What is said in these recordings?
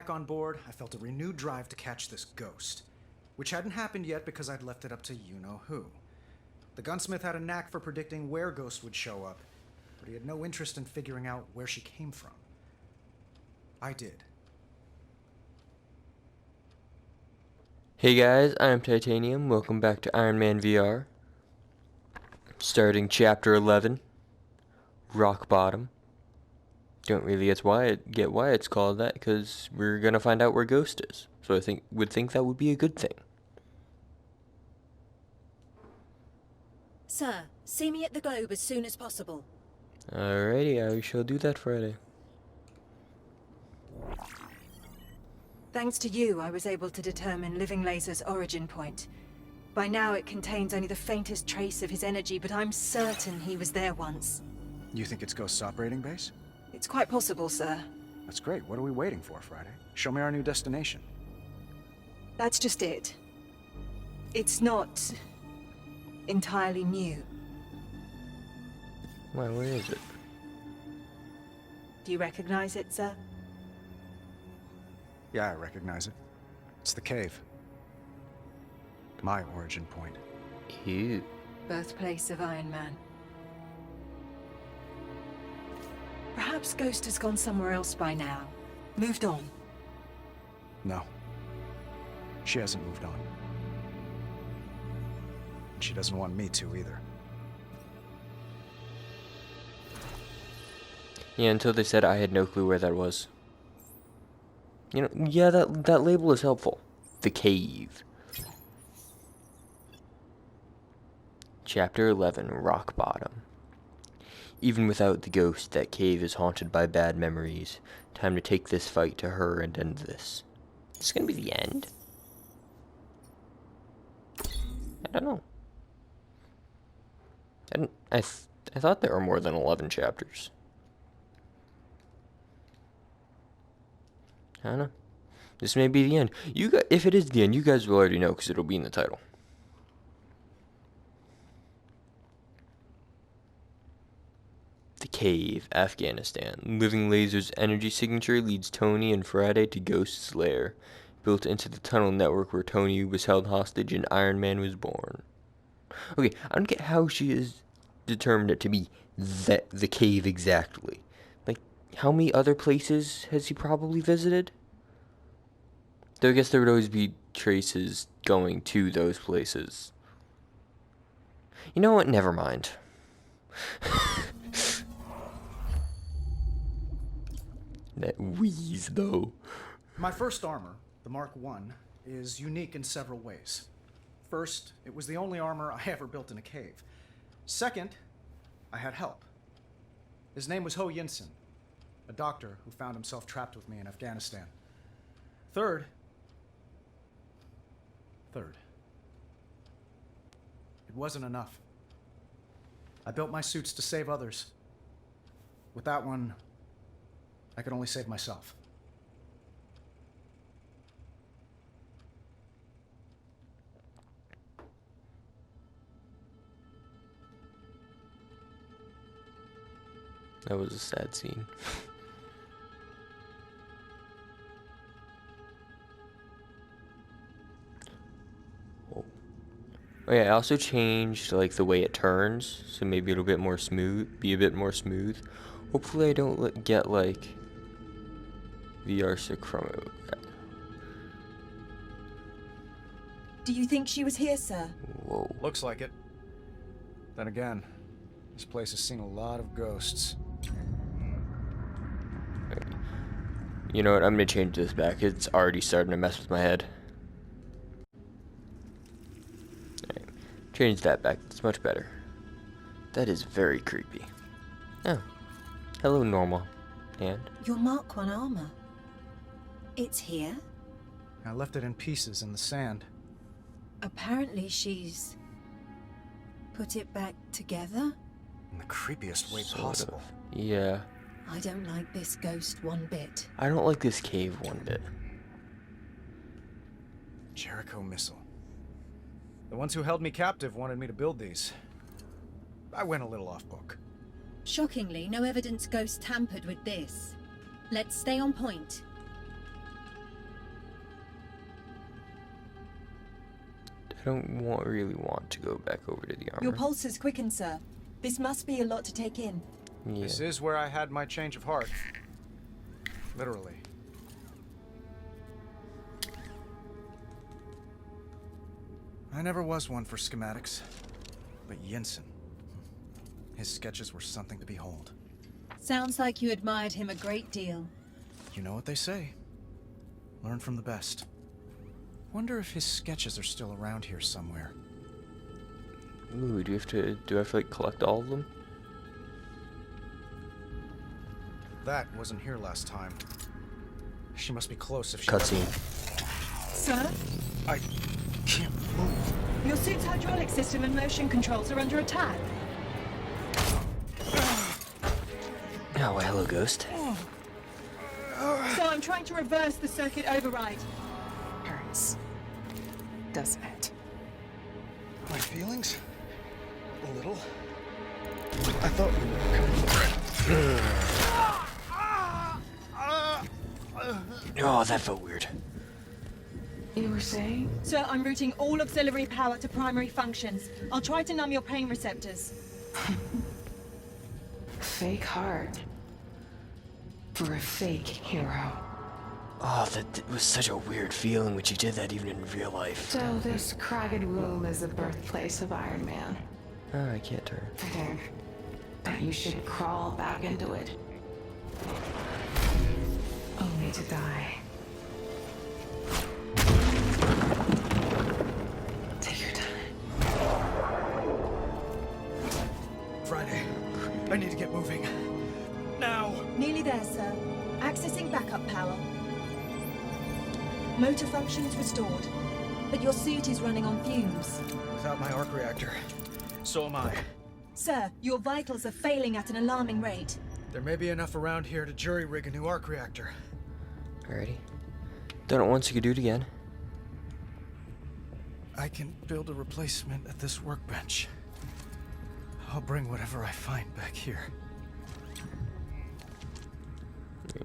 On board, I felt a renewed drive to catch this ghost, which hadn't happened yet because I'd left it up to you-know-who. The gunsmith had a knack for predicting where ghosts would show up, but he had no interest in figuring out where she came from. I did. Hey guys, I'm Ty-tanium. Welcome back to Iron Man VR. Starting Chapter 11, Rock Bottom. Don't really get why it's called that, because we're gonna find out where Ghost is. So I would think that would be a good thing. Sir, see me at the Globe as soon as possible. Alrighty, I shall do that Friday. Thanks to you, I was able to determine Living Laser's origin point. By now it contains only the faintest trace of his energy, but I'm certain he was there once. You think it's Ghost's operating base? It's quite possible, sir. That's great. What are we waiting for, Friday? Show me our new destination. That's just it. It's not entirely new. Well, where is it? Do you recognize it, sir? Yeah, I recognize it. It's the cave. My origin point. Ew. Birthplace of Iron Man. Perhaps Ghost has gone somewhere else by now. Moved on. No. She hasn't moved on. And she doesn't want me to either. Yeah, until they said I had no clue where that was. You know, yeah, that label is helpful. The Cave. Chapter 11, Rock Bottom. Even without the ghost, that cave is haunted by bad memories. Time to take this fight to her and end this. Is this gonna be the end? I don't know. I thought there were more than 11 chapters. I don't know. This may be the end. If it is the end, you guys will already know because it'll be in the title. The Cave, Afghanistan. Living Laser's energy signature leads Tony and Friday to Ghost's lair, built into the tunnel network where Tony was held hostage and Iron Man was born. Okay, I don't get how she is determined it to be the cave exactly. Like, how many other places has he probably visited? Though I guess there would always be traces going to those places. You know what? Never mind. That wheeze, though. My first armor, the Mark I, is unique in several ways. First, it was the only armor I ever built in a cave. Second, I had help. His name was Ho Yinsen, a doctor who found himself trapped with me in Afghanistan. Third, it wasn't enough. I built my suits to save others. With that one, I could only save myself. That was a sad scene. Oh yeah, I also changed like the way it turns, so maybe it'll be a bit more smooth. Hopefully I don't get like VR sick from it. Do you think she was here, sir? Whoa. Looks like it. Then again, this place has seen a lot of ghosts. You know what, I'm gonna change this back. It's already starting to mess with my head. Alright, change that back, it's much better. That is very creepy. Oh, hello normal. And? Your Mark I armor. It's here? I left it in pieces in the sand. Apparently she's put it back together? In the creepiest way Sort possible. of. Yeah. I don't like this ghost one bit. I don't like this cave one bit. Jericho missile. The ones who held me captive wanted me to build these. I went a little off book. Shockingly, no evidence Ghost tampered with this. Let's stay on point. I don't really want to go back over to the armor. Your pulse has quickened, sir. This must be a lot to take in. Yeah. This is where I had my change of heart. Literally. I never was one for schematics. But Jensen, his sketches were something to behold. Sounds like you admired him a great deal. You know what they say. Learn from the best. Wonder if his sketches are still around here somewhere. Ooh, do I have to like collect all of them? That wasn't here last time. She must be close if she... Cutscene. Sir? I can't move. Your suit's hydraulic system and motion controls are under attack. Oh, well, hello, Ghost. So I'm trying to reverse the circuit override. Hurts. Doesn't it? My feelings? A little. I thought we were... Oh, that felt weird. You were saying? Sir, I'm routing all auxiliary power to primary functions. I'll try to numb your pain receptors. Fake heart. For a fake hero. Oh, that was such a weird feeling when you did that even in real life. So this cragged womb is the birthplace of Iron Man. Oh, I can't turn. Fair. But you should crawl back into it. Only to die. Take your time. Friday. I need to get moving. Now! Nearly there, sir. Accessing backup power. Motor functions restored. But your suit is running on fumes. Without my arc reactor, so am I. Sir, your vitals are failing at an alarming rate. There may be enough around here to jury-rig a new arc reactor. Alrighty. Done it once, you could do it again. I can build a replacement at this workbench. I'll bring whatever I find back here.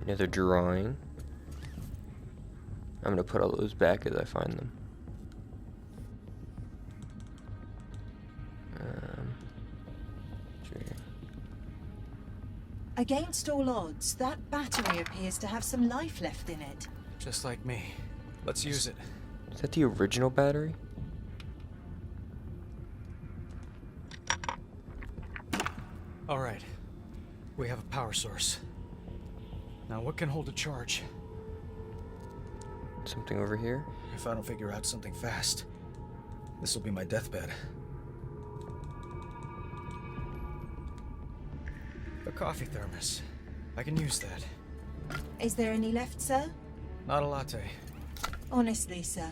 Another drawing. I'm gonna put all those back as I find them. Sure. Against all odds, that battery appears to have some life left in it. Just like me. Let's use it. Is that the original battery? All right. We have a power source. Now what can hold a charge? Something over here? If I don't figure out something fast, this will be my deathbed. A coffee thermos. I can use that. Is there any left, sir? Not a latte. Honestly, sir,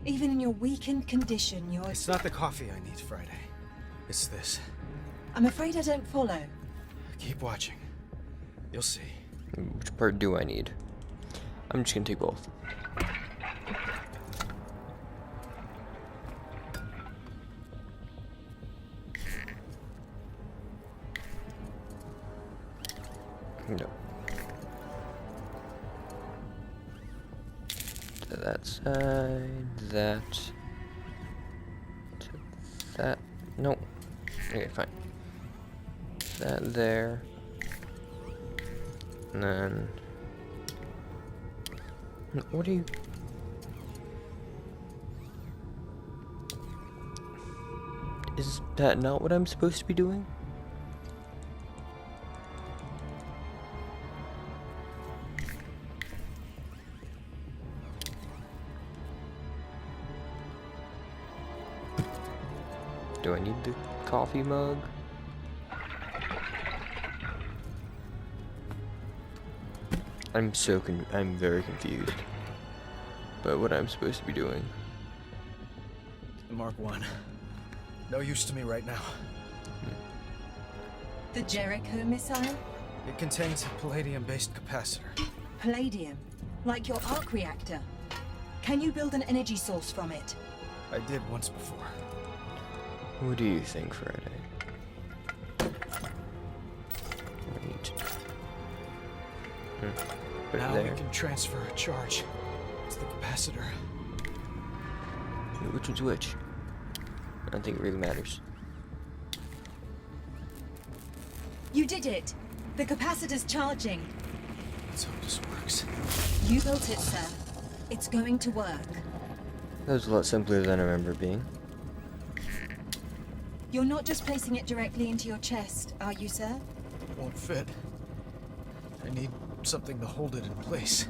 even in your weakened condition, you're... It's not the coffee I need, Friday. It's this. I'm afraid I don't follow. Keep watching. You'll see. Which part do I need? I'm just gonna take both. No. To that side, that. To that. No. Okay, fine. That there. And then. What are you. Is that not what I'm supposed to be doing? Do I need the coffee mug? I'm very confused by what I'm supposed to be doing. The Mark I. No use to me right now. The Jericho missile? It contains a palladium-based capacitor. Palladium, like your arc reactor. Can you build an energy source from it? I did once before. What do you think, Friday? Wait. Put it Now there. we can transfer a charge. It's the capacitor. Which one's which? I don't think it really matters. You did it! The capacitor's charging. That's how this works. You built it, sir. It's going to work. That was a lot simpler than I remember it being. You're not just placing it directly into your chest, are you, sir? Won't fit. I need something to hold it in place.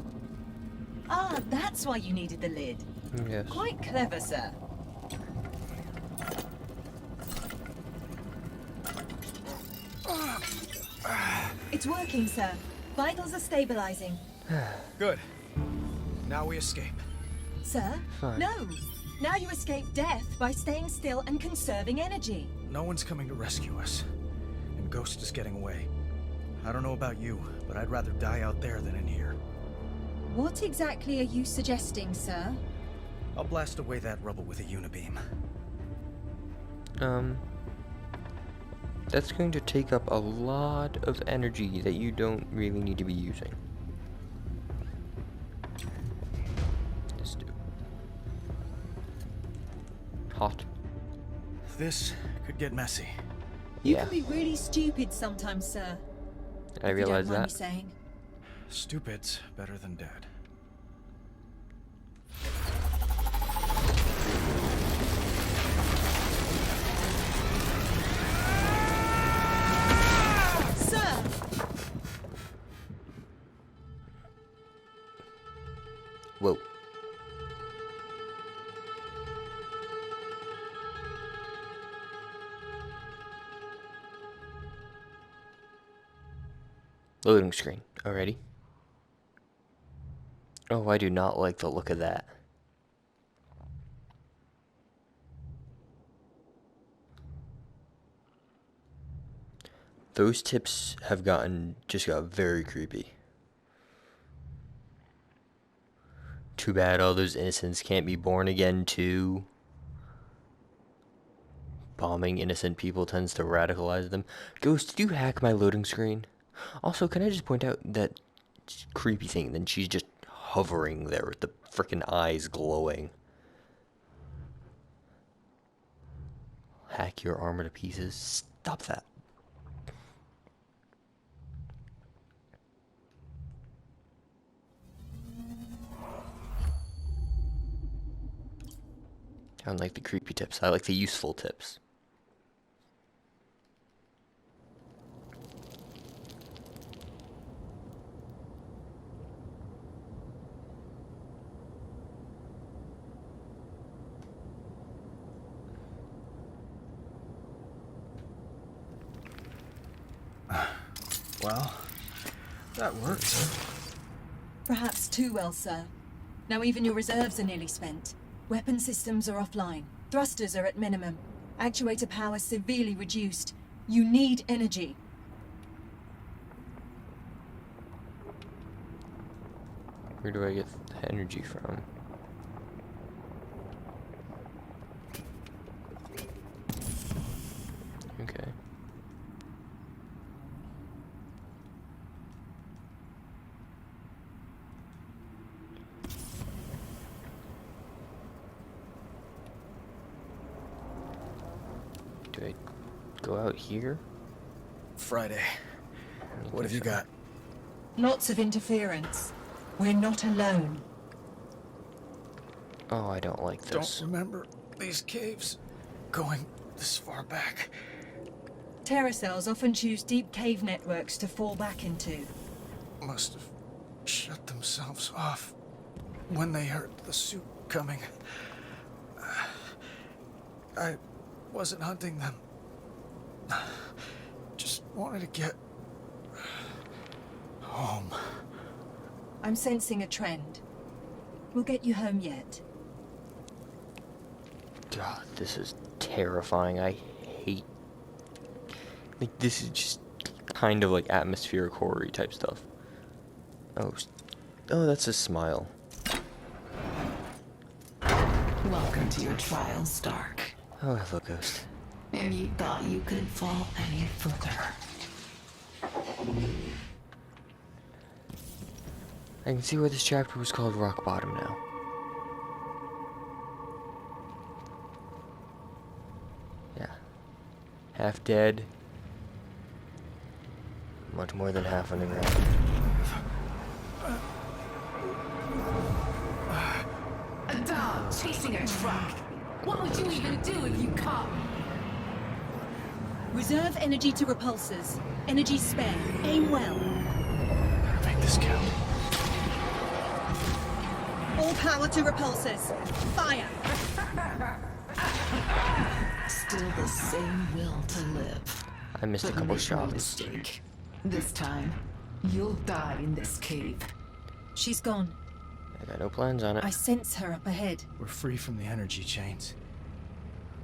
Ah, that's why you needed the lid. Yes. Quite clever, sir. It's working, sir. Vitals are stabilizing. Good. Now we escape. Sir? Fine. No! Now you escape death by staying still and conserving energy. No one's coming to rescue us. And Ghost is getting away. I don't know about you, but I'd rather die out there than in here. What exactly are you suggesting, sir? I'll blast away that rubble with a unibeam. That's going to take up a lot of energy that you don't really need to be using. Let's do. Hot. This could get messy. You Yeah, can be really stupid sometimes, sir. I If you realize don't mind me that. saying. Stupid's better than dead. Sir! Whoa. Loading screen already. Oh, I do not like the look of that. Those tips have just got very creepy. Too bad all those innocents can't be born again too. Bombing innocent people tends to radicalize them. Ghost, did you hack my loading screen? Also, can I just point out that creepy thing? Then she's just hovering there with the frickin' eyes glowing. Hack your armor to pieces. Stop that. I don't like the creepy tips. I like the useful tips. Well, that worked. Perhaps too well, sir. Now even your reserves are nearly spent. Weapon systems are offline. Thrusters are at minimum. Actuator power severely reduced. You need energy. Where do I get the energy from? Okay. Do I go out here? Friday. What have you got? Lots of interference. We're not alone. Oh, I don't like this. Don't remember these caves going this far back. Terracells often choose deep cave networks to fall back into. Must have shut themselves off when they heard the suit coming. I wasn't hunting them. Just wanted to get home. I'm sensing a trend. We'll get you home yet. God, this is terrifying. I hate... Like, this is just kind of like atmospheric horror type stuff. Oh, that's a smile. Welcome to your trial, Stark. Oh, hello, Ghost. And you thought you could fall any further. I can see why this chapter was called Rock Bottom now. half dead. Much more than half underground. A dog chasing a truck. What would you even do if you caught me? Reserve energy to repulsors. Energy spare. Aim well. Gotta make this count. All power to repulsors. Fire! Still the same will to live. I missed a But couple make no shots. mistake. This time, you'll die in this cave. She's gone. I got no plans on it. I sense her up ahead. We're free from the energy chains.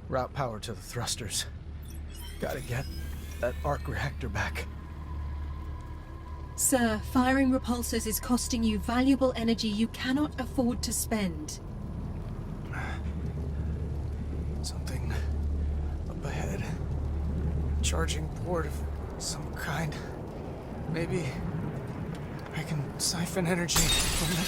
Route power to the thrusters. Gotta get that arc reactor back. Sir, firing repulsors is costing you valuable energy you cannot afford to spend. Something up ahead. Charging port of some kind. Maybe I can siphon energy from it.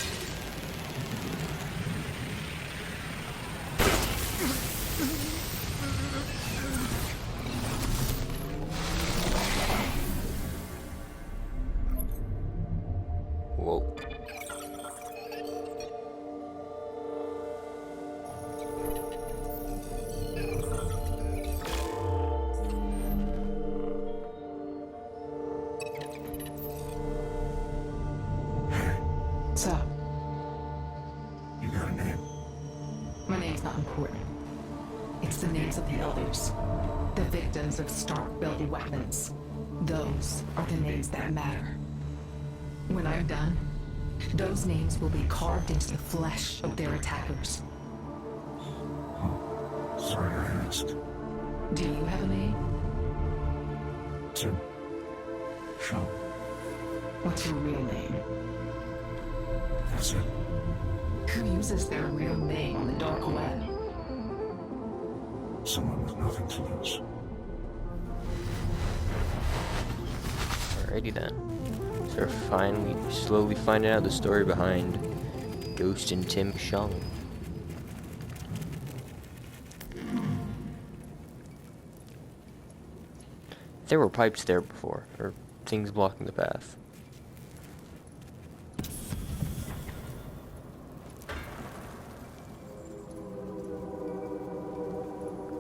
Whoa. So, You got a name? my name's not important. It's the names of the elders. The victims of Stark-belly weapons. Those are the names that matter. When I'm done, those names will be carved into the flesh of their attackers. Sorry I asked. Do you have a name? Tim. Sean. What's your real name? That's it. Who uses their real name on the dark web? Someone with nothing to lose. Alrighty then. So we're finally slowly finding out the story behind Ghost and Tim Shung. There were pipes there before, or things blocking the path.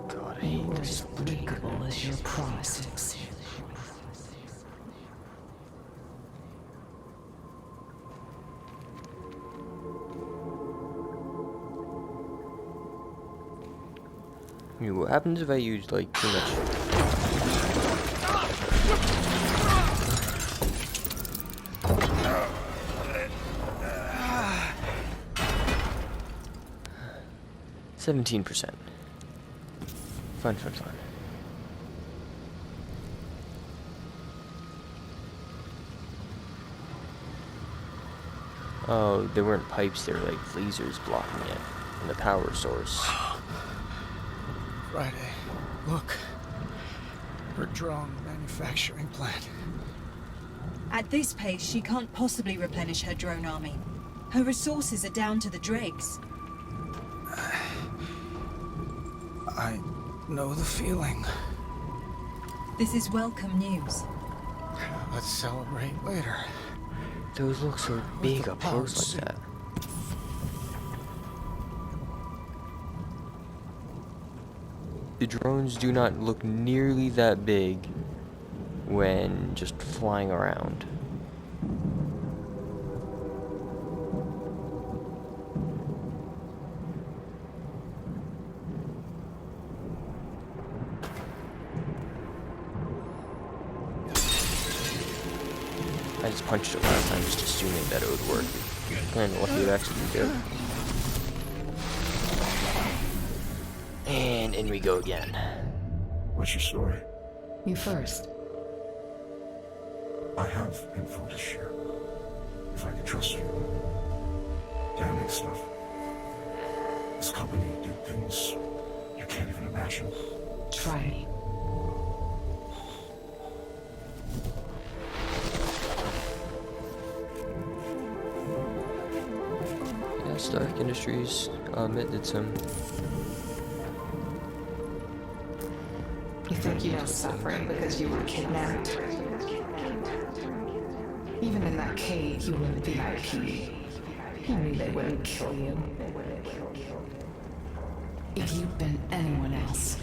God, I hate this. Unbreakable as your promises. I mean, what happens if I use like too much? 17%. Fun. Oh, there weren't pipes, they were like lasers blocking it. And the power source. Friday. Look. Her drone manufacturing plant. At this pace, she can't possibly replenish her drone army. Her resources are down to the dregs. I know the feeling. This is welcome news. Let's celebrate later. Those look so big up close like that. The drones do not look nearly that big when just flying around. I just punched it last time, just assuming that it would work. Kinda lucky it actually did. And in we go again. What's your story? You first. I have info to share. If I can trust you. Damning stuff. This company did things you can't even imagine. Try me. Yeah, Stark Industries, it did some. If think you know suffering because you were kidnapped? Even in that cave, you were the VIP. You knew they wouldn't kill you. If you'd been anyone else,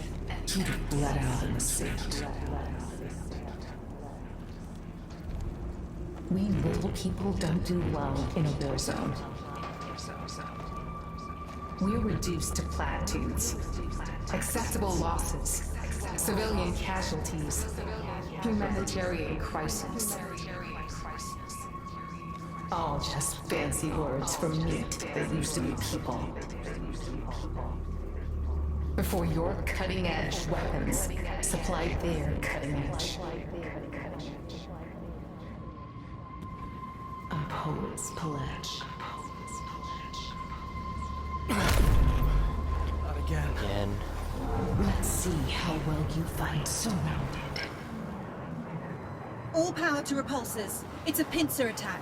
you'd have bled out in the suit. We little people don't do well in a war zone. We're reduced to platitudes, acceptable losses, civilian casualties, humanitarian crises. All just fancy words for meat that used to be people. Before your cutting-edge weapons supplied their cutting edge. A poet's pledge. Not again. Again. Let's see how well you fight surrounded. All power to repulsors. It's a pincer attack.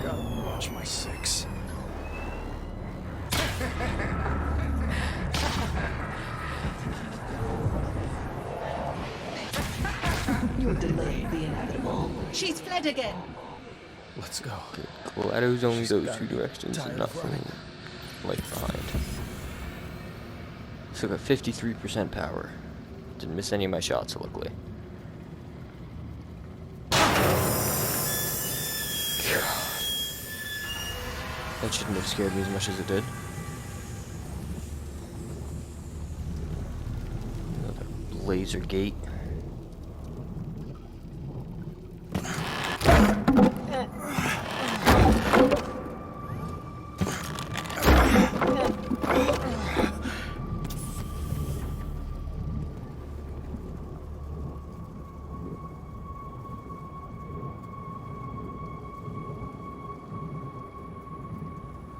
Gotta watch my six. You delayed the inevitable. She's fled again. Let's go. GLaDOS only She's those got two directions tired and not of from running. like behind. So got 53% power. Didn't miss any of my shots, luckily. That shouldn't have scared me as much as it did. Another laser gate.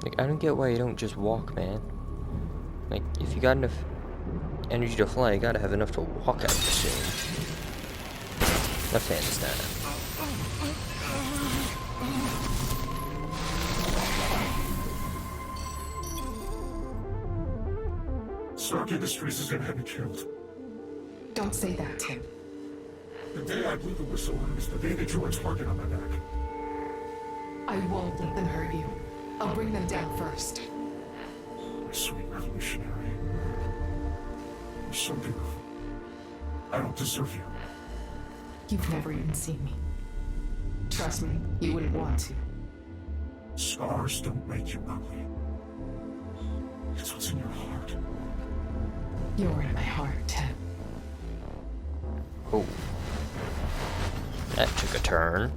Like, I don't get why you don't just walk, man. Like, if you got enough energy to fly, you gotta have enough to walk out of the scene. Left hand is that. Stark Industries is gonna have me killed. Don't say that, Tim. The day I blew the whistle is the day they drew a target on my back. I won't let them hurt you. I'll bring them down first. My sweet revolutionary. You're so beautiful. I don't deserve you. You've never even seen me. Trust me, you wouldn't want to. Scars don't make you ugly. It's what's in your heart. You're in my heart, Tim. Oh. That took a turn.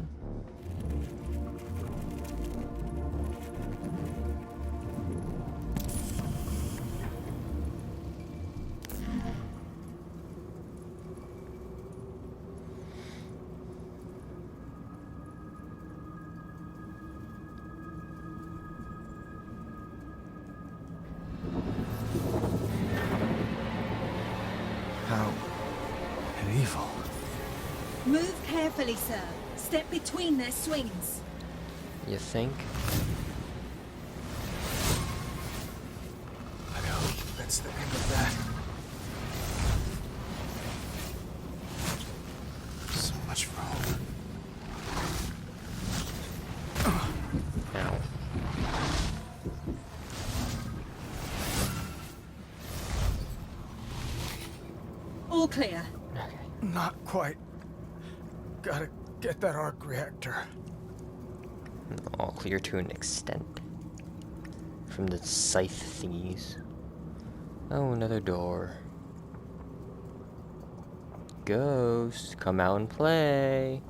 How evil. Move carefully, sir. Step between their swings. You think? I hope that's the end of that. So much for hope. Ow. All clear. Okay. Not quite. Gotta get that arc reactor. All clear to an extent. From the scythe thingies. Oh, another door. Ghost, come out and play.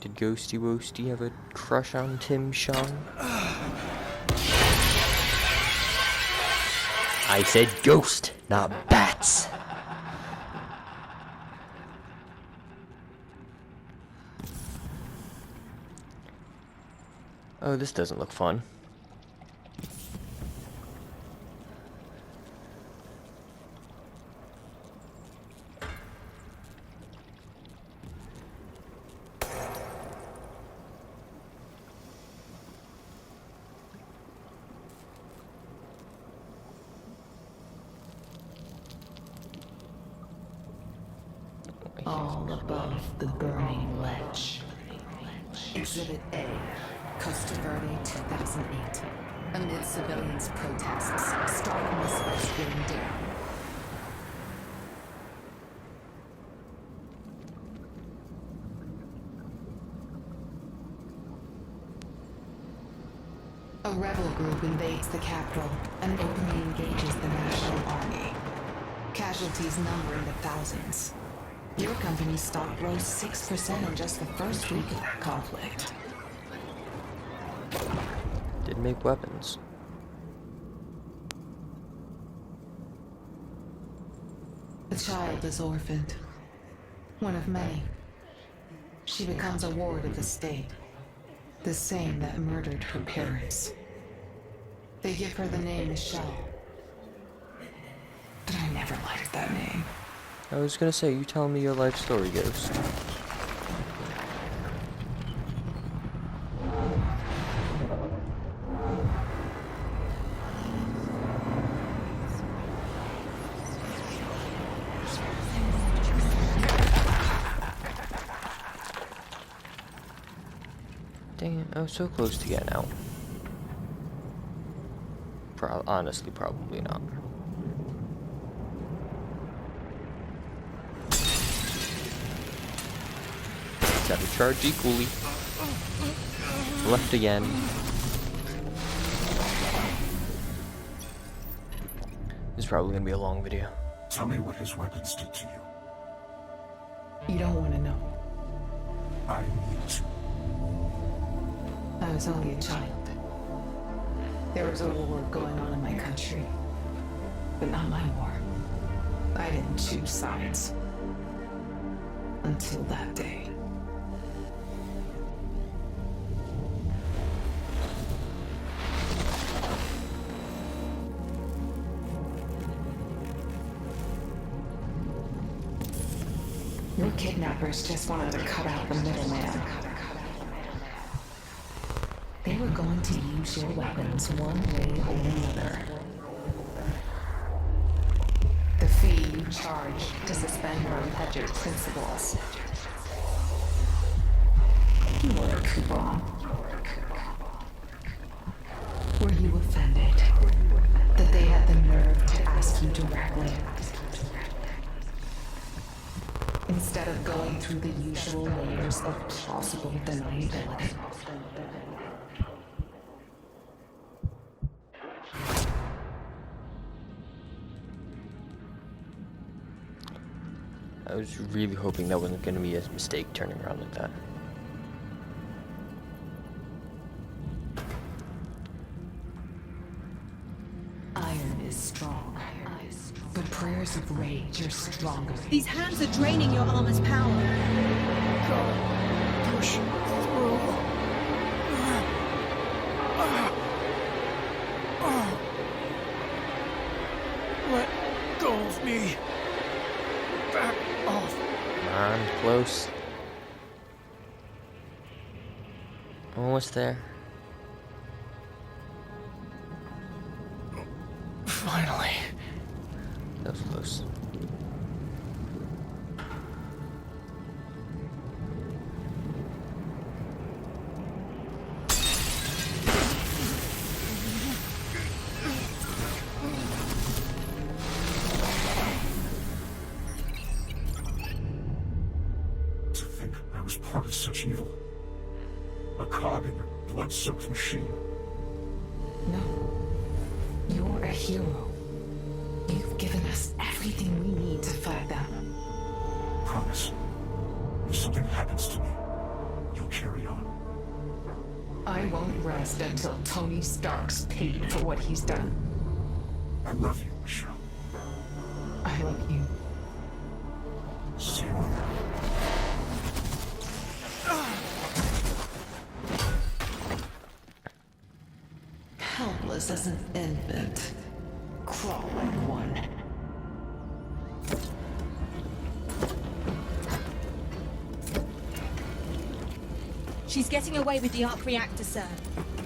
Did Ghosty Woasty have a crush on Tim Sean? I said ghost, not bats. Oh, this doesn't look fun. all above the burning ledge. Exhibit A, Costa Verde 2008. Amid civilians' protests, Stark missiles rain down. A rebel group invades the capital and openly engages the National Army. Casualties number in the thousands. Your company's stock rose 6% in just the first week of that conflict. Did make weapons. The child is orphaned. One of many. She becomes a ward of the state. The same that murdered her parents. They give her the name Michelle. But I never liked that name. I was gonna say, you telling me your life story, Ghost. Dang it, I was so close to getting out. Honestly, probably not. Got to charge equally. Left again. This is probably gonna be a long video. Tell me what his weapons did to you. You don't want to know. I need to. I was only a child. There was a war going on in my country. But not my war. I didn't choose sides. Until that day. Your kidnappers just wanted to cut out the middleman. They were going to use your weapons one way or another. The fee you charge to suspend your alleged principles. You were a coupon. Were you offended that they had the nerve to ask you directly? Instead of going through the usual layers of plausible deniability. I was really hoping that wasn't going to be a mistake turning around like that. Iron is strong, but prayers of rage are stronger. These hands are draining your armor's power. Push through. Let go of me. Back off. Come on, close. Almost there. Finally. That was close. To think I was part of such evil. A cog in your blood-soaked machine. No. You're a hero. You've given us everything we need to fight them. Promise. If something happens to me, you'll carry on. I won't rest until Tony Stark's paid for what he's done. I love you, Michelle. I love you. See you later. Helpless as an infant. Crawl like one. She's getting away with the arc reactor, sir.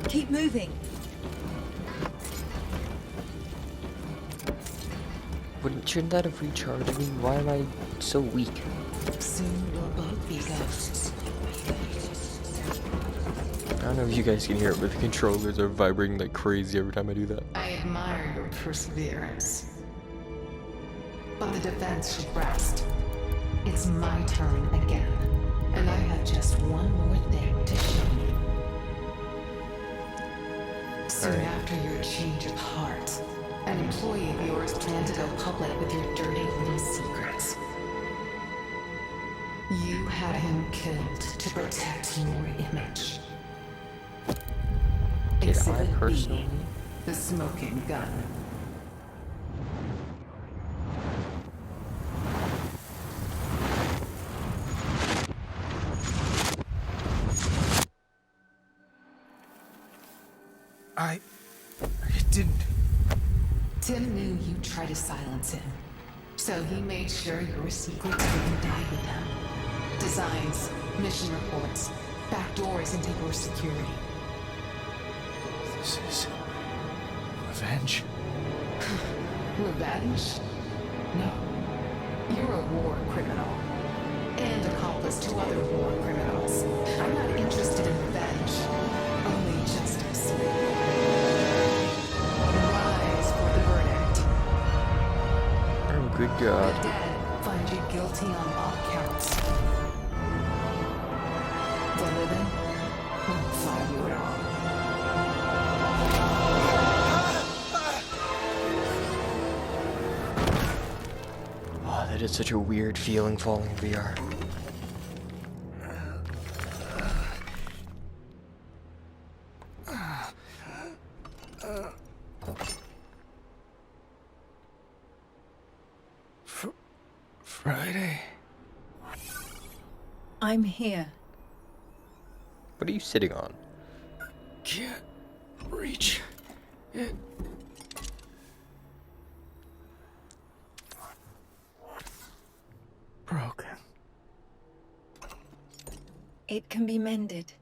Keep moving. Shouldn't that have recharged me? Why am I so weak? Soon we'll both be ghosts. I don't know if you guys can hear it, but the controllers are vibrating like crazy every time I do that. I admire your perseverance. But the defense should rest. It's my turn again. And I have just one more thing to show you. Soon after your change of heart, an employee of yours planned to go public with your dirty little secrets. You had him killed to protect your image. Did I Exhibit B, personally? the smoking gun. I didn't. Tim knew you'd try to silence him, so he made sure your secret didn't die with him. Designs, mission reports, backdoors into your security. This is revenge. Revenge? No. You're a war criminal. And accomplice to other war criminals. I'm not interested in revenge. Only justice. Rise for the verdict. Oh, good The God. dead find you guilty on all counts. The living won't find you at all. Oh, that is such a weird feeling falling in VR. Friday. I'm here. What are you sitting on? Can't reach it. Broken. It can be mended.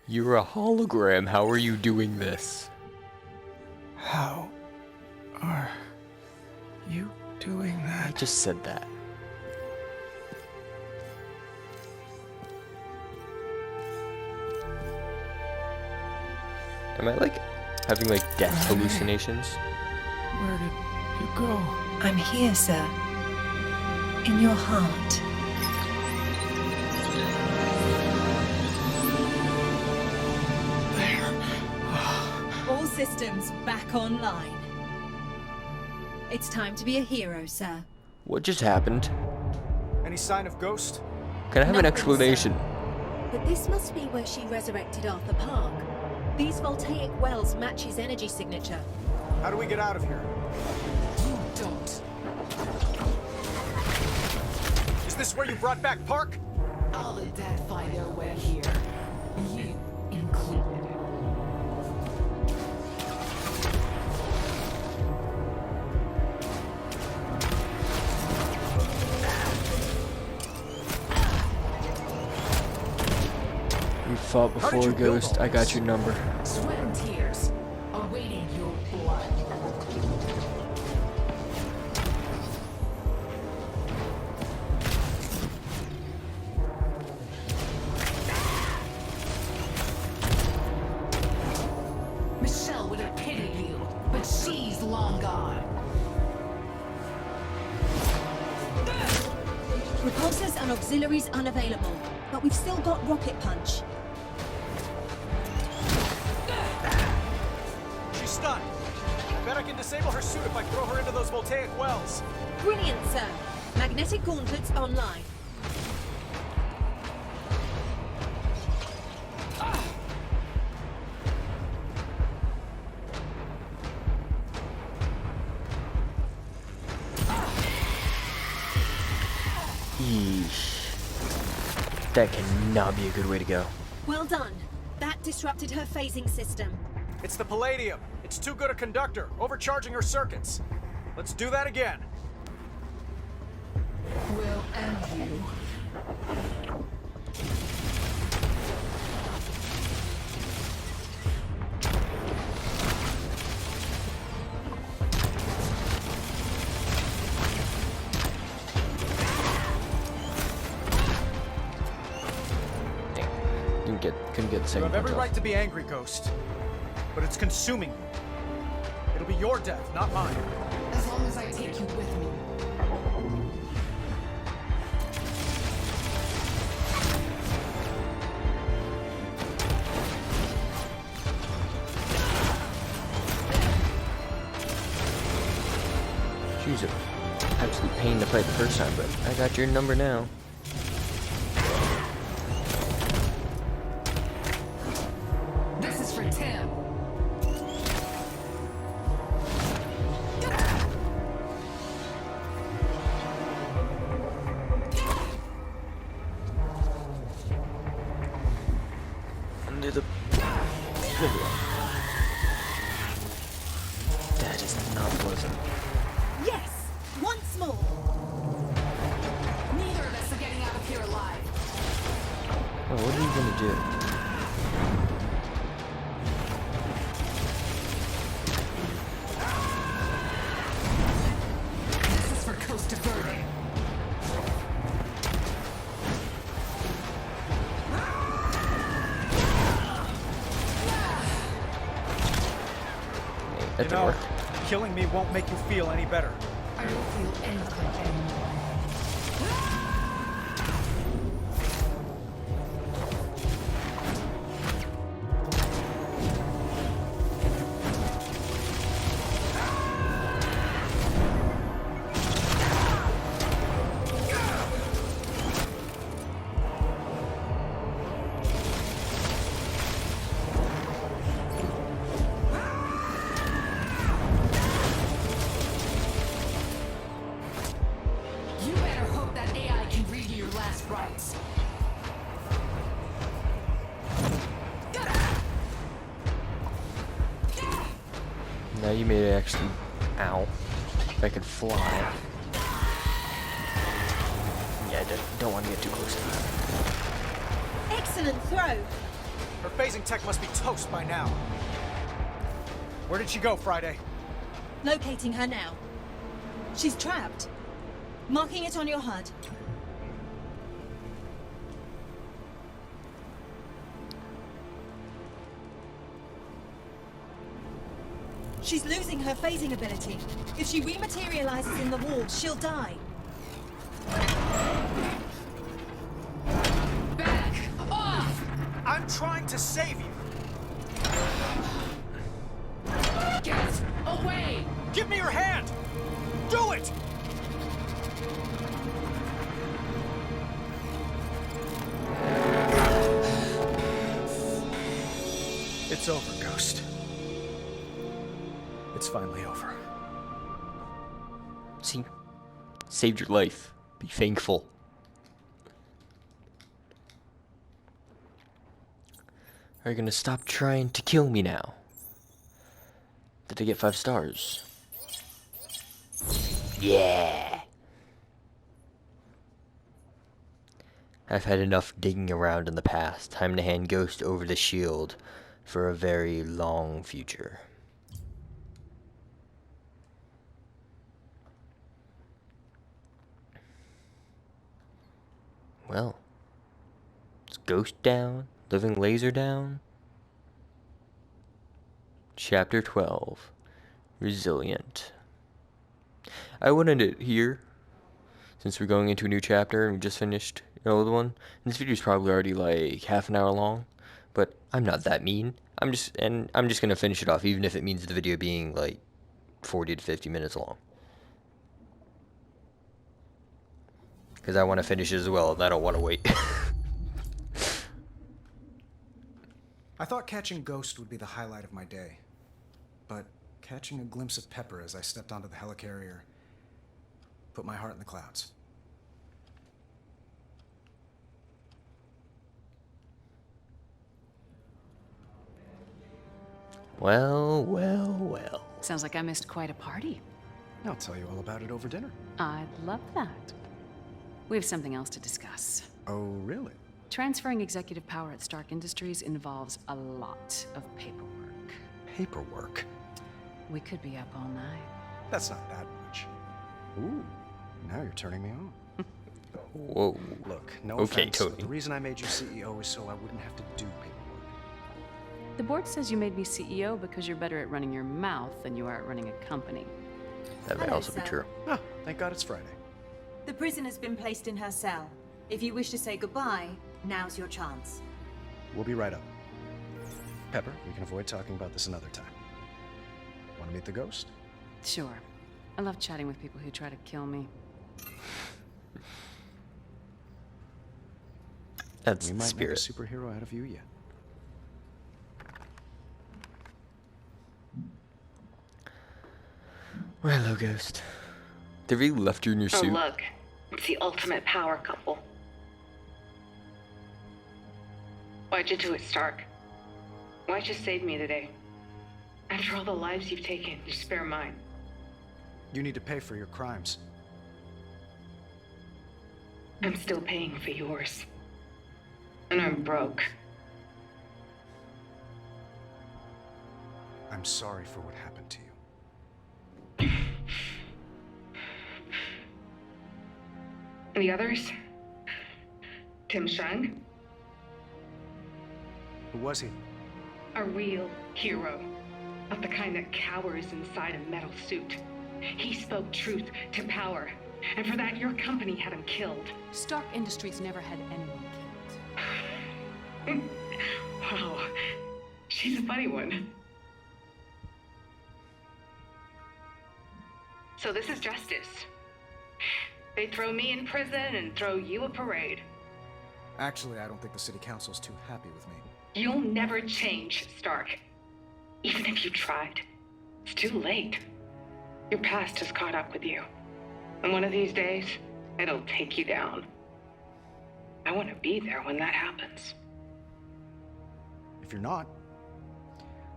You're a hologram. How are you doing this? How are you doing I that? just said that. Am I like having like death hallucinations? Where did you go? I'm here, sir. In your heart. All systems back online. It's time to be a hero, sir. What just happened? Any sign of Ghost? Can I have an Nothing, explanation? But this must be where she resurrected Arthur Park. These voltaic wells match his energy signature. How do we get out of here? You don't. Is this where you brought back Park? All the dead find their way here. You included. We fought How did before, you build Ghost. all I got this? your number. Sweat and tears, awaiting your blood. Michelle would have pitied you, but she's long gone. Repulsors and auxiliaries unavailable, but we've still got rocket punch. She's stunned. I bet I can disable her suit if I throw her into those voltaic wells. Brilliant, sir. Magnetic gauntlets online. Eesh. That cannot be a good way to go. Well done. That disrupted her phasing system. It's the palladium. It's too good a conductor, overcharging her circuits. Let's do that again. We'll end you. Couldn't get the You second have every punch off. right to be angry, Ghost. But it's consuming you. It'll be your death, not mine. As long as I take you with me. She was an absolute pain to fight the first time, but I got your number now. This is for Tim. Under the... That is not pleasant. Yes! Once more! Neither of us are getting out of here alive. Oh, what are you gonna do? This is for Costa Verde. That You didn't know, work. killing me won't make you feel any better. I don't feel anything anymore. You better hope that AI can read your last rites. Now you made it actually... Ow. If I could fly. Yeah, I don't want to get too close to that. Excellent throw! Her phasing tech must be toast by now. Where did she go, Friday? Locating her now. She's trapped. Marking it on your HUD. She's losing her phasing ability. If she rematerializes in the wall, she'll die. Back off! I'm trying to save you! Get away! Give me your hand! Do it! It's over, Ghost. It's finally over. See? Saved your life. Be thankful. Are you gonna stop trying to kill me now? Did I get 5 stars? Yeah! I've had enough digging around in the past. Time to hand Ghost over the shield for a very long future. Well, is Ghost down? Living Laser down? Chapter 12. Resilient. I would end it here, since we're going into a new chapter and we just finished an old one. This video's probably already like half an hour long, but I'm not that mean. I'm just gonna finish it off, even if it means the video being like 40 to 50 minutes long. Because I want to finish it as well, and I don't want to wait. I thought catching Ghost would be the highlight of my day. But catching a glimpse of Pepper as I stepped onto the helicarrier put my heart in the clouds. Well, well, well. Sounds like I missed quite a party. I'll tell you all about it over dinner. I'd love that. We have something else to discuss. Oh, really? Transferring executive power at Stark Industries involves a lot of paperwork. Paperwork? We could be up all night. That's not that much. Ooh, now you're turning me on. Whoa. Look, no Okay, offense, Tony. but the reason I made you CEO is so I wouldn't have to do paperwork. The board says you made me CEO because you're better at running your mouth than you are at running a company. That may Hello, also be sir. true. Oh, thank God it's Friday. The prisoner's been placed in her cell. If you wish to say goodbye, now's your chance. We'll be right up. Pepper, we can avoid talking about this another time. Want to meet the ghost? Sure. I love chatting with people who try to kill me. That's We the might make a spirit. superhero out of you yet. Well, hello, Ghost. They really left you in your Oh, suit. look. It's the ultimate power couple. Why'd you do it, Stark? Why'd you save me today? After all the lives you've taken, you spare mine. You need to pay for your crimes. I'm still paying for yours. And I'm broke. I'm sorry for what happened to you. And the others? Tim Shung? Who was he? A real hero. Not the kind that cowers inside a metal suit. He spoke truth to power. And for that, your company had him killed. Stark Industries never had anyone killed. Wow. She's a funny one. So this is justice. They throw me in prison and throw you a parade. Actually, I don't think the city council's too happy with me. You'll never change, Stark. Even if you tried. It's too late. Your past has caught up with you. And one of these days, it'll take you down. I want to be there when that happens. If you're not,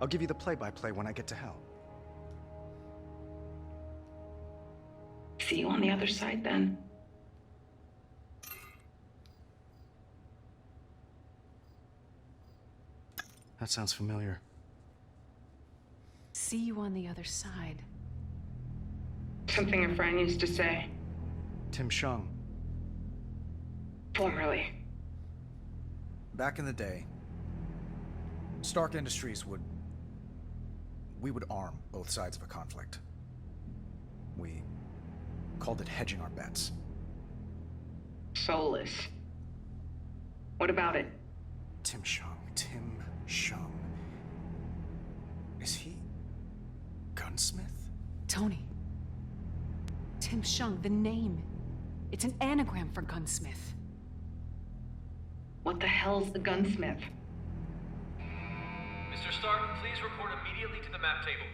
I'll give you the play-by-play when I get to hell. See you on the other side then. That sounds familiar. See you on the other side. Something a friend used to say. Tim Shung. Formerly. Back in the day, Stark Industries we would arm both sides of a conflict. We called it hedging our bets. Soulless. What about it? Tim Shung. Is he Gunsmith? Tony. Tim Shung, the name. It's an anagram for gunsmith. What the hell's the gunsmith? Mr. Stark, please report immediately to the map table.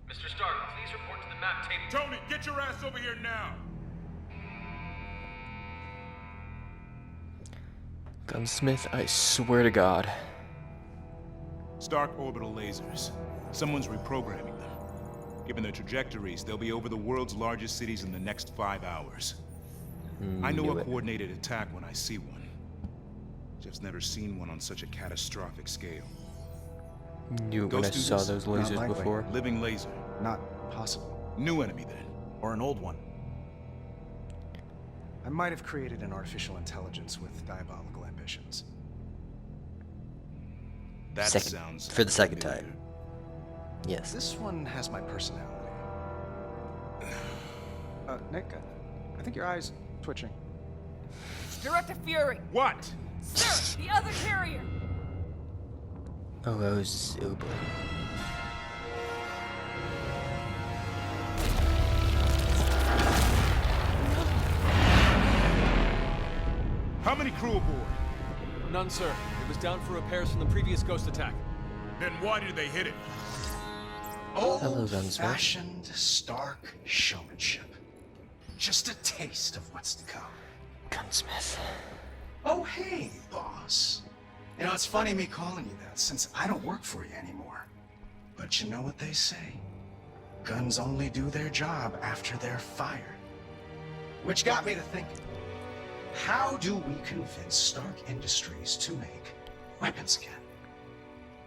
Mr. Stark, please report to the map table. Tony, get your ass over here now! Gunsmith, I swear to God. Stark orbital lasers. Someone's reprogramming them. Given their trajectories, they'll be over the world's largest cities in the next 5 hours. I know Knew a it. coordinated attack when I see one. Just never seen one on such a catastrophic scale. Knew it when I Ghost do saw this? those Not lasers likely. before. Living laser. Not possible. New enemy then. Or an old one. I might have created an artificial intelligence with diabolical ambitions. That sounds For the second familiar. time. Yes. This one has my personality. Nick, I think your eye's twitching. Director Fury! What? Sir, the other carrier! Oh boy. How many crew aboard? None, sir. It was down for repairs from the previous ghost attack. Then why did they hit it? Hello, Gunsmith. Old-fashioned Stark showmanship. Just a taste of what's to come. Gunsmith. Oh, hey, boss. You know, it's funny me calling you that since I don't work for you anymore. But you know what they say? Guns only do their job after they're fired. Which got me to thinking, how do we convince Stark Industries to make weapons again?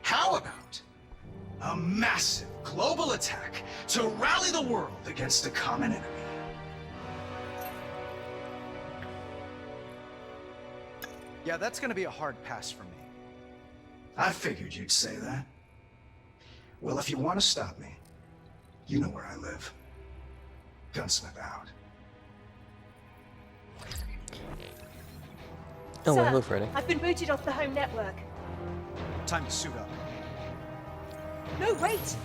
How about a massive global attack to rally the world against a common enemy? Yeah, that's gonna be a hard pass for me. I figured you'd say that. Well, if you want to stop me, you know where I live. Gunsmith out. Oh, Sir, hello, Friday. I've been booted off the home network. Time to suit up. No, wait!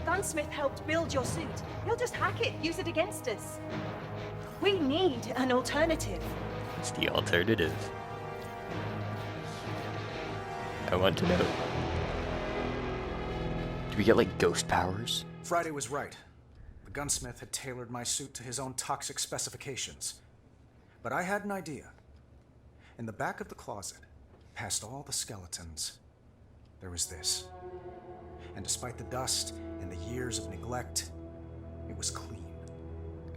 Gunsmith helped build your suit. He'll just hack it, use it against us. We need an alternative. It's the alternative. I want to know. Do we get, like, ghost powers? Friday was right. The gunsmith had tailored my suit to his own toxic specifications. But I had an idea. In the back of the closet, past all the skeletons, there was this. And despite the dust and the years of neglect, it was clean.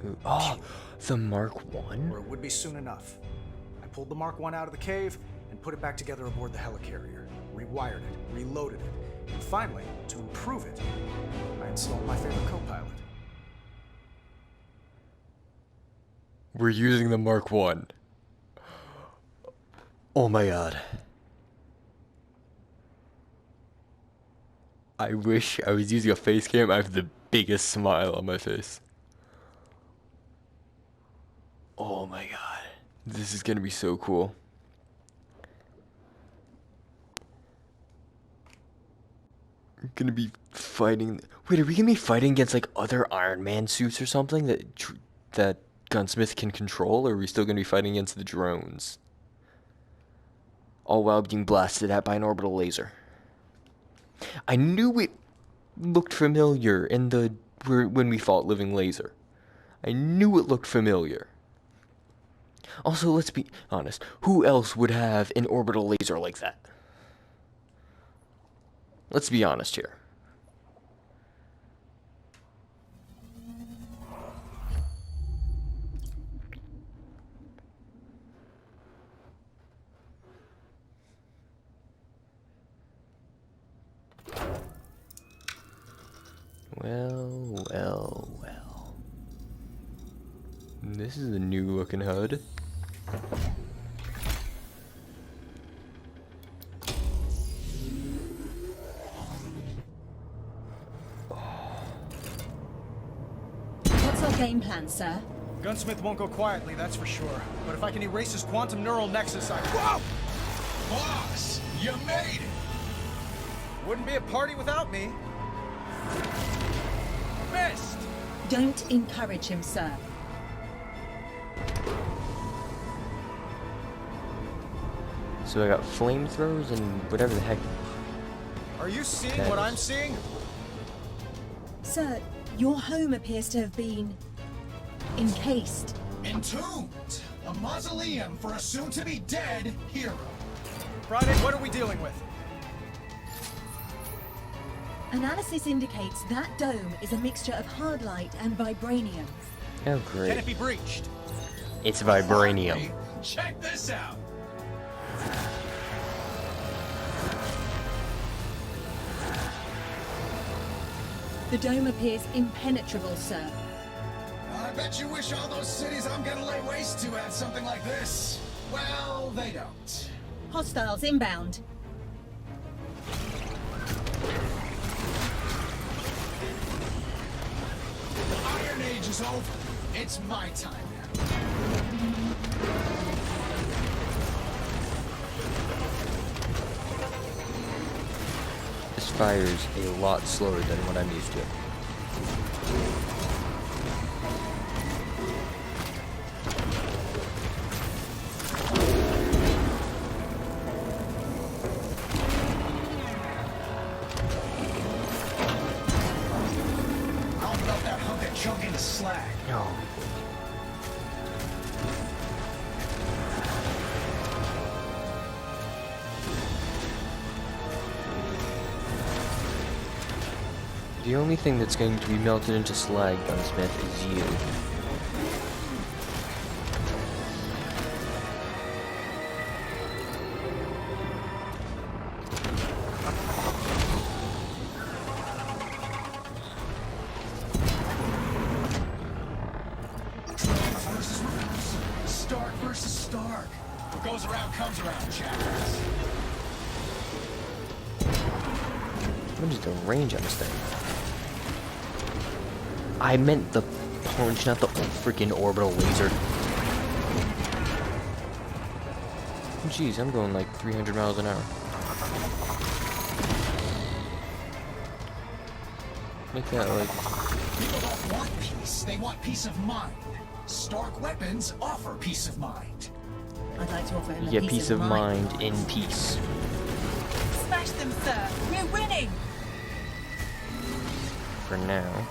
Ooh, oh, the Mark I? Or it would be soon enough. I pulled the Mark I out of the cave and put it back together aboard the helicarrier. Rewired it, reloaded it, and finally, to improve it, I installed my favorite co-pilot. We're using the Mark I. Oh my god. I wish I was using a face cam. I have the biggest smile on my face. Oh my god. This is gonna be so cool. We're gonna be fighting. Wait, are we gonna be fighting against like other Iron Man suits or something that Gunsmith can control, or are we still gonna be fighting against the drones? All while being blasted at by an orbital laser. I knew it looked familiar in when we fought Living Laser. I knew it looked familiar. Also, let's be honest. Who else would have an orbital laser like that? Let's be honest here. Well. This is a new looking HUD. What's our game plan, sir? Gunsmith won't go quietly, that's for sure. But if I can erase his quantum neural nexus, I... Whoa! Boss, you made it! Wouldn't be a party without me. Missed! Don't encourage him, sir. So I got flamethrowers and whatever the heck. Are you seeing what I'm seeing? Sir, your home appears to have been encased. Entombed! A mausoleum for a soon-to-be dead hero. Friday, what are we dealing with? Analysis indicates that dome is a mixture of hard light and vibranium. Oh, great. Can it be breached? It's vibranium. Check this out! The dome appears impenetrable, sir. I bet you wish all those cities I'm gonna lay waste to had something like this. Well, they don't. Hostiles inbound. The Iron Age is over. It's my time now. This fires a lot slower than what I'm used to. I'll melt that hunk of junk into slag. No. The only thing that's going to be melted into slag, Gunsmith, is you. Stark versus Stark. What goes around comes around, jackass. What is the range on this thing? I meant the punch, not the freaking orbital laser. Jeez, I'm going like 300 miles an hour. Make that like... People don't want peace, they want peace of mind. Stark weapons offer peace of mind. I'd like to offer him You a get peace of mind in peace. Smash them, sir! We're winning! For now.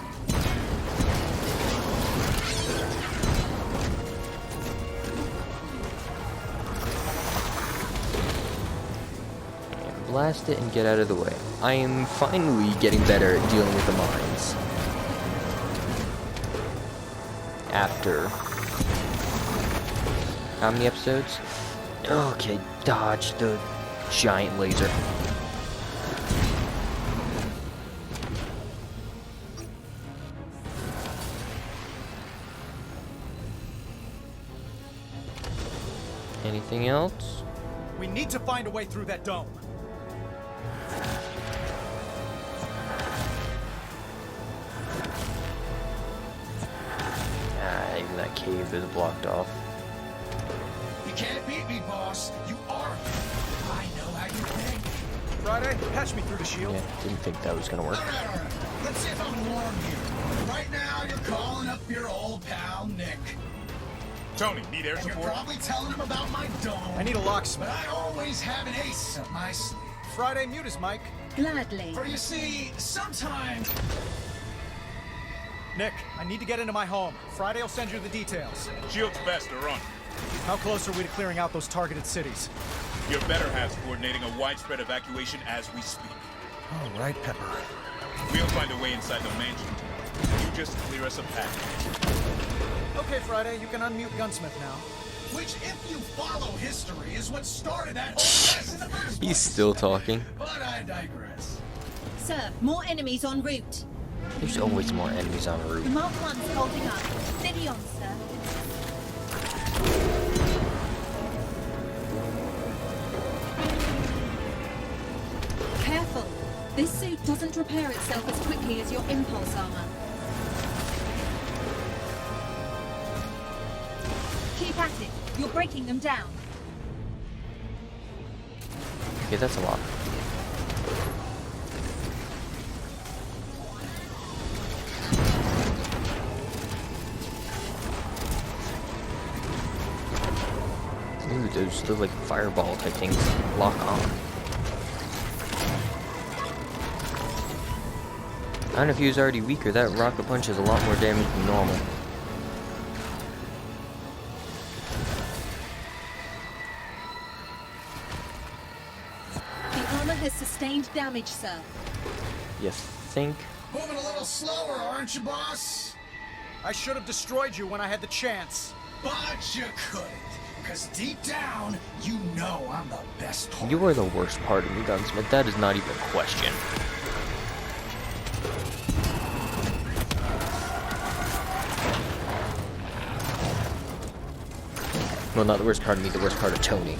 And blast it and get out of the way. I am finally getting better at dealing with the mines. After how many episodes? Okay, dodge the giant laser. Anything else? We need to find a way through that dome. Ah, even that cave is blocked off. You can't beat me, boss. You are. I know how you think. Friday, patch me through the shield. Yeah, didn't think that was gonna work. All right. Let's see if I'm warm here. Right now, you're calling up your old pal, Nick. Tony, need air And you're support? probably telling him about my dome. I need a locksmith. But I always have an ace up my sleeve. Friday, mute his mic. Gladly. For you see, sometimes... Nick, I need to get into my home. Friday will send you the details. Shield's best to run. How close are we to clearing out those targeted cities? Your better half's coordinating a widespread evacuation as we speak. All right, Pepper. We'll find a way inside the mansion. You just clear us a path. Okay, Friday, you can unmute Gunsmith now. Which, if you follow history, is what started that whole mess in the first place. He's still talking. But I digress. Sir, more enemies en route. There's always more enemies en route. The Mark 1's holding up. Steady on, sir. Careful. This suit doesn't repair itself as quickly as your impulse armor. Keep at it. You're breaking them down. Okay, that's a lot. Ooh, those little like fireball type things lock on. I don't know if he was already weaker. That rocket punch has a lot more damage than normal. The armor has sustained damage, sir. You think? Moving a little slower, aren't you, boss? I should have destroyed you when I had the chance. But you couldn't. Because deep down, you know I'm the best part. You are the worst part of me, Gunsmith. That is not even a question. Well, not the worst part of me, the worst part of Tony.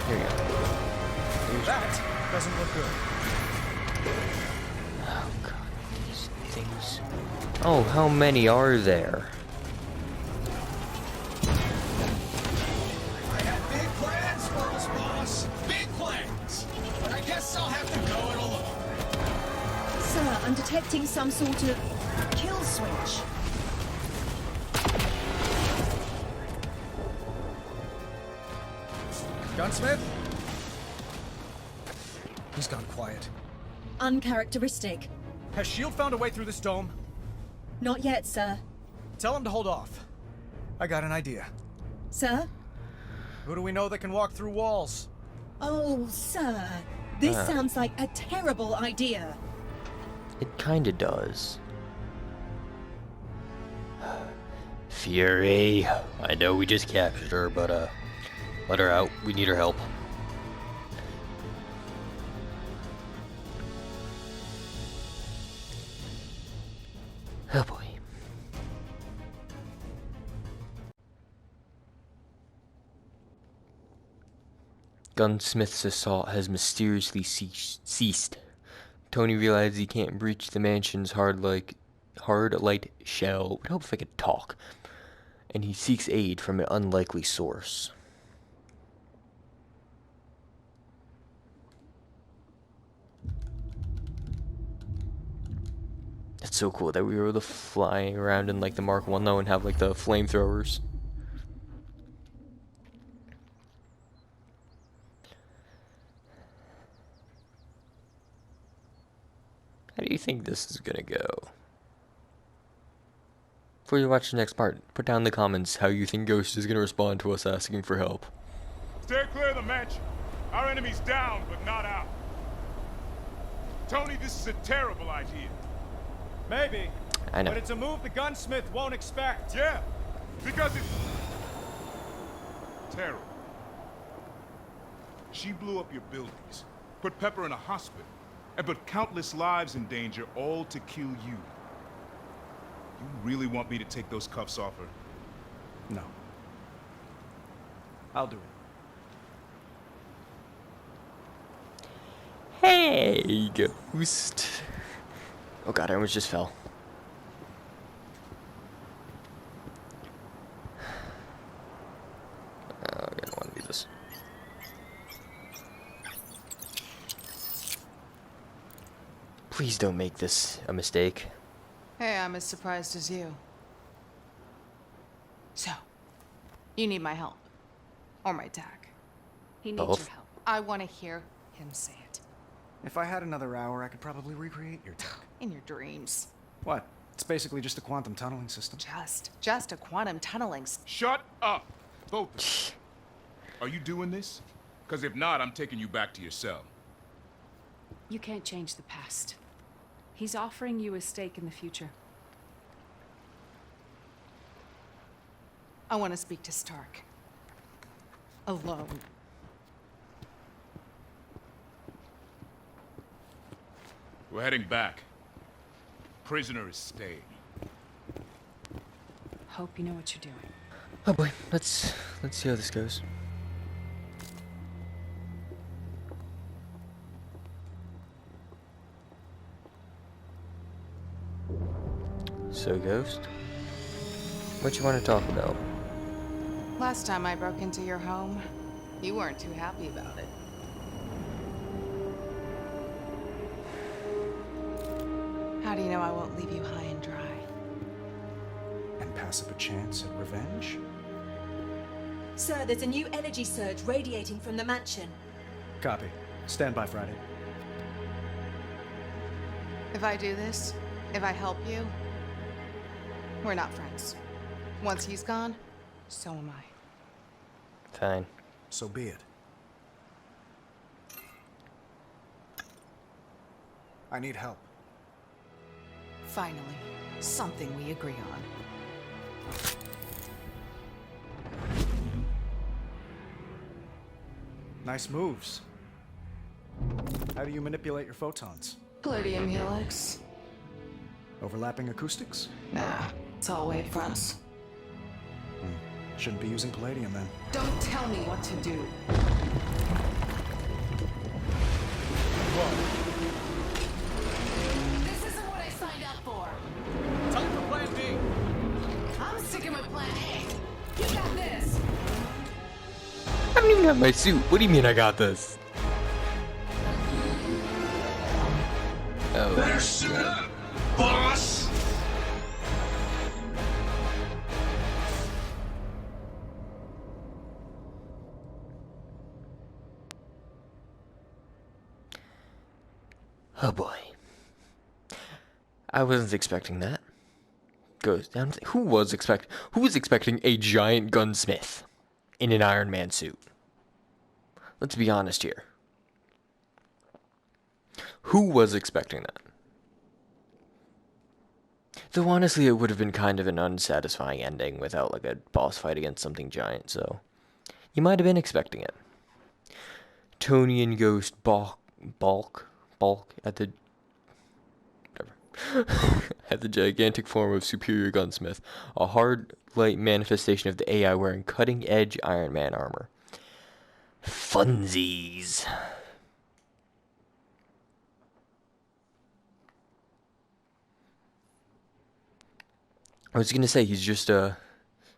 Here you go. That doesn't look good. Oh god, these things. Oh, how many are there? I have big plans for us, boss. Big plans. But I guess I'll have to go it alone. Sir, I'm detecting some sort of kill switch. Gunsmith? He's gone quiet. Uncharacteristic. Has S.H.I.E.L.D. found a way through this dome? Not yet, sir. Tell him to hold off. I got an idea. Sir? Who do we know that can walk through walls? Oh, sir. This sounds like a terrible idea. It kinda does. Fury. I know we just captured her, but let her out. We need her help. Oh boy. Gunsmith's assault has mysteriously ceased. Tony realizes he can't breach the mansion's hard light shell. Would help if I could talk. And he seeks aid from an unlikely source. That's so cool that we were able to fly around in like the Mark 1 though and have like the flamethrowers. How do you think this is gonna go? Before you watch the next part, put down in the comments how you think Ghost is gonna respond to us asking for help. Stay clear of the mansion. Our enemy's down, but not out. Tony, this is a terrible idea. Maybe. I know. But it's a move the gunsmith won't expect. Yeah, because it's terrible. She blew up your buildings, put Pepper in a hospital, and put countless lives in danger, all to kill you. You really want me to take those cuffs off her? No. I'll do it. Hey, Ghost. Oh god, I almost just fell. Oh, I don't want to do this. Please don't make this a mistake. Hey, I'm as surprised as you. So, you need my help. Or my tag. He needs Both. your help. I want to hear him say it. If I had another hour, I could probably recreate your tech. In your dreams. What? It's basically just a quantum tunneling system. Just a quantum tunneling. Shut up, both of you. Are you doing this? Because if not, I'm taking you back to your cell. You can't change the past. He's offering you a stake in the future. I want to speak to Stark. Alone. We're heading back. Prisoner is staying. Hope you know what you're doing. Oh boy, let's see how this goes. So, Ghost, what you want to talk about? Last time I broke into your home, you weren't too happy about it. How do you know I won't leave you high and dry? And pass up a chance at revenge? Sir, there's a new energy surge radiating from the mansion. Copy. Stand by, Friday. If I do this, if I help you, we're not friends. Once he's gone, so am I. Fine. So be it. I need help. Finally, something we agree on. Nice moves. How do you manipulate your photons? Palladium helix. Overlapping acoustics? Nah, it's all wavefronts. Shouldn't be using palladium then. Don't tell me what to do. This isn't what I signed up for. Time for plan B. I'm sticking with plan A. You got this. I don't even have my suit. What do you mean I got this? Oh. Better suit up, boss. Oh boy. I wasn't expecting that. Goes down. Who was expecting a giant gunsmith in an Iron Man suit? Let's be honest here. Who was expecting that? Though honestly, it would have been kind of an unsatisfying ending without like a boss fight against something giant, so you might have been expecting it. Tony and Ghost balk at the whatever. Had the gigantic form of superior gunsmith, a hard light manifestation of the AI wearing cutting-edge Iron Man armor. Funsies. I was gonna say he's just a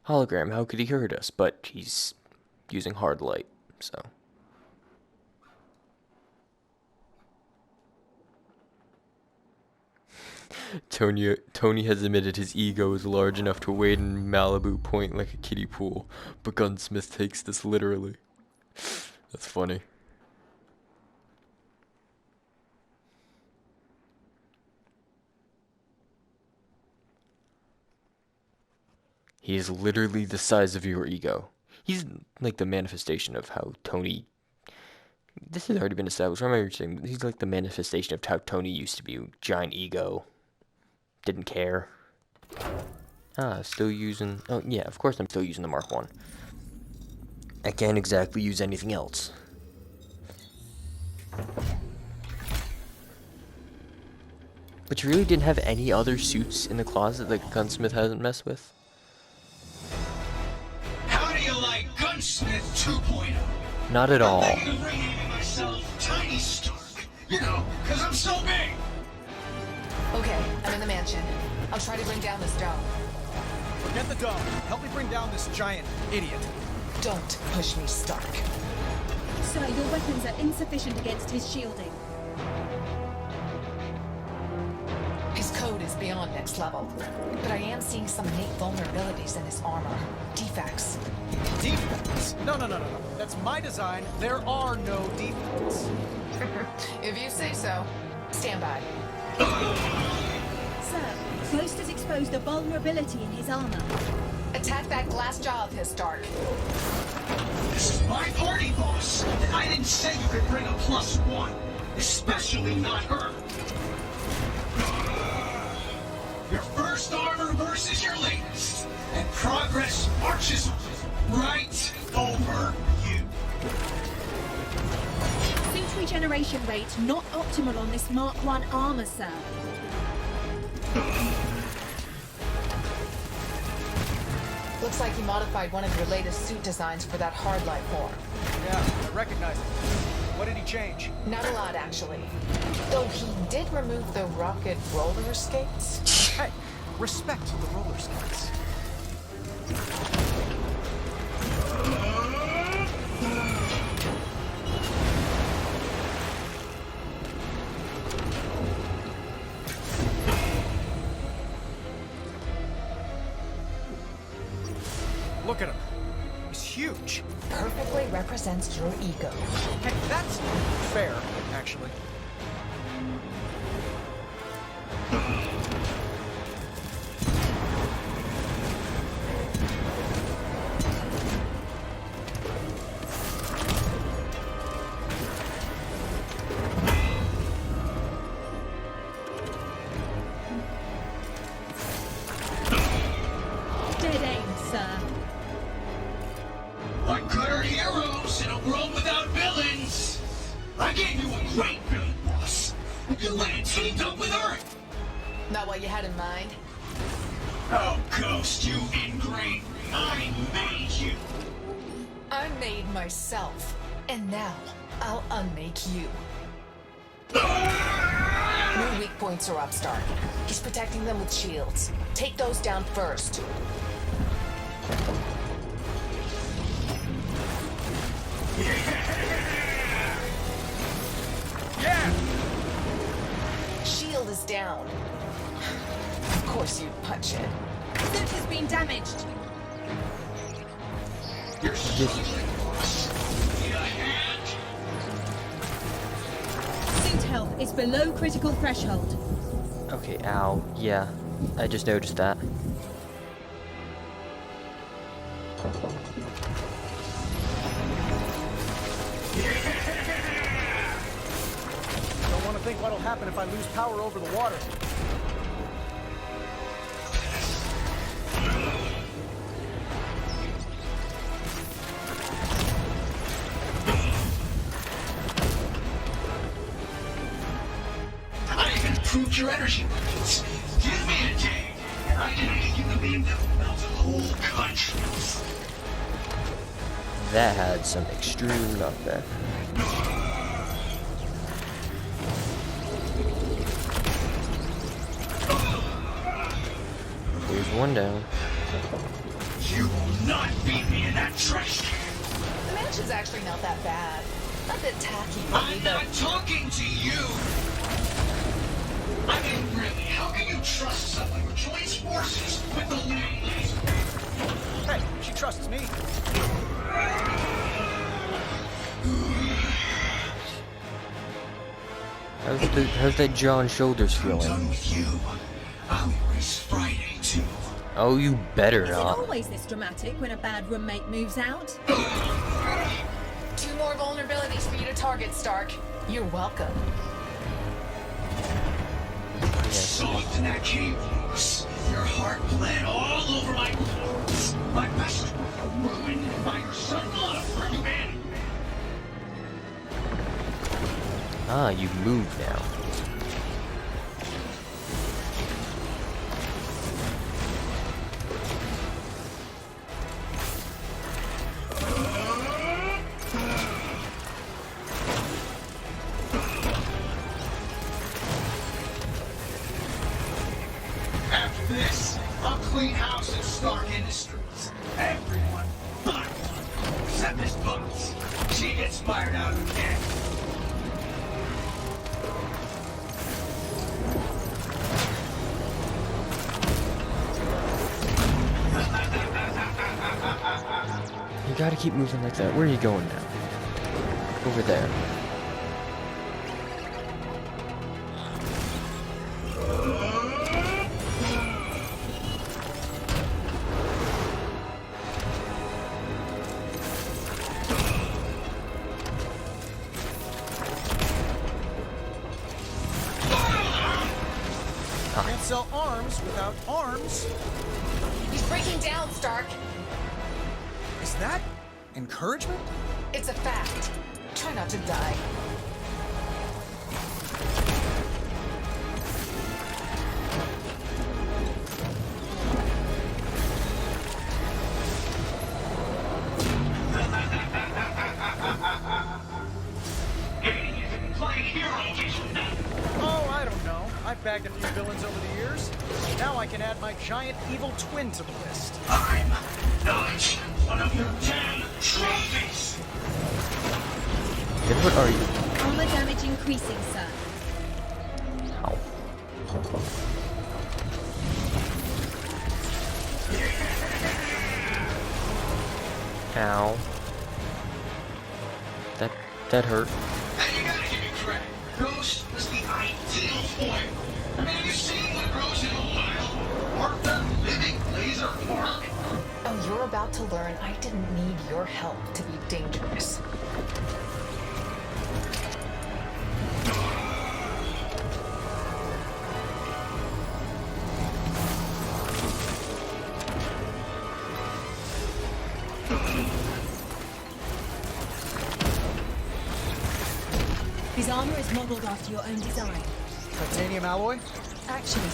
hologram. How could he hurt us? But he's using hard light, so. Tony has admitted his ego is large enough to wade in Malibu Point like a kiddie pool, but Gunsmith takes this literally. That's funny. He is literally the size of your ego. He's like the manifestation of how Tony... This has already been established. I remember saying he's like the manifestation of how Tony used to be. Giant ego. Didn't care. Still using... Oh, yeah, of course I'm still using the Mark 1. I can't exactly use anything else. But you really didn't have any other suits in the closet that Gunsmith hasn't messed with? How do you like Gunsmith 2.0? Not at all. I'm thinking of renaming myself Tiny Stark. You know, because I'm so big. Okay, I'm in the mansion. I'll try to bring down this dome. Forget the dome. Help me bring down this giant idiot. Don't push me, Stark. Sir, your weapons are insufficient against his shielding. His code is beyond next level, but I am seeing some innate vulnerabilities in his armor. Defects. Defects? No. That's my design. There are no defects. If you say so. Stand by. Sir, Ghost has exposed a vulnerability in his armor. Attack that glass jaw of his, Stark. This is my party, boss, and I didn't say you could bring a +1, especially not her. Your first armor versus your latest, and progress marches right over you. Suit regeneration rate not optimal on this Mark 1 armor, sir. Looks like you modified one of your latest suit designs for that hard light form. Yeah, I recognize it. What did he change? Not a lot, actually. Though he did remove the rocket roller skates. Hey, respect the roller skates. Look at him. He's huge. Perfectly represents your ego. Hey, that's fair, actually. Dead aim, sir. What good are heroes in a world without villains? I gave you a great villain, boss. You went and teamed up with her. Not what you had in mind? Oh, Ghost, you ingrate. I made you. I made myself. And now, I'll unmake you. New weak points are up, Stark. He's protecting them with shields. Take those down first. Yeah! Shield is down. Of course you'd punch it. Suit has been damaged. You're boss. Need a hand? Suit health is below critical threshold. Okay, ow. Yeah, I just noticed that. Don't want to think what'll happen if I lose power over the water. I even improved your energy weapons. beam that will melt whole countries. That had some extreme knockback. There's one down. You will not beat me in that trash can. The mansion's actually not that bad. Not that tacky, I'm not talking to you. I mean, really, how can you trust someone who joins forces with the Langley's? Hey, she trusts me. How's that jaw and shoulders I'm feeling? done with you. I'll erase Friday, too. Oh, you better Is it not. always this dramatic when a bad roommate moves out? 2 more vulnerabilities for you to target, Stark. You're welcome. Soft in that cave, Lewis. Your heart bled all over my clothes. My best ruined by your son-in-law for humanity. Ah, you move now. After this, I'll clean house at Stark Industries. Everyone but one. Except Miss Bugs. She gets fired out again. You gotta keep moving like that. Where are you going now? Over there. Can't sell arms without arms. He's breaking down, Stark. Is that encouragement? It's a fact. Try not to die. Oh, I don't know. I've bagged a few villains over the years. Now I can add my giant evil twin to the list. I'm not one of your damn trophies. Then what are you? Armor damage increasing, sir. Ow. Ow. That hurt. And you gotta give me credit. Ghost was the ideal foil. I mean, have you seen what grows in a wild? Or the living laser park? Oh, you're about to learn I didn't need your help to be dangerous. His armor is modeled after your own design. Titanium alloy? Actually,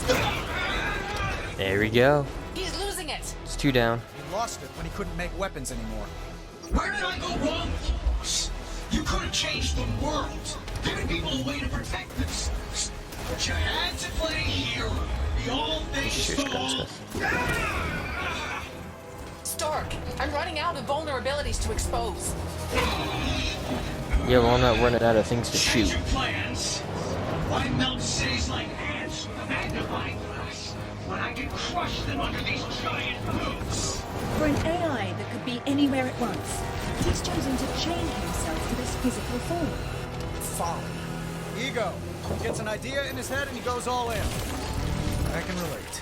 There we go. He's losing it. It's 2 down. He lost it when he couldn't make weapons anymore. Where did I go wrong with you, boss? You could have changed the world, giving people a way to protect themselves. But you had to play hero. The old things Shush, fall. Gunsmith. Stark, I'm running out of vulnerabilities to expose. Yeah, well, I'm not running out of things to Change shoot. your plans. Why melt cities like ants with a magnifying glass when I can crush them under these giant boots? for an AI that could be anywhere at once, he's chosen to chain himself to this physical form. Folly. Ego. Gets an idea in his head and he goes all in. I can relate.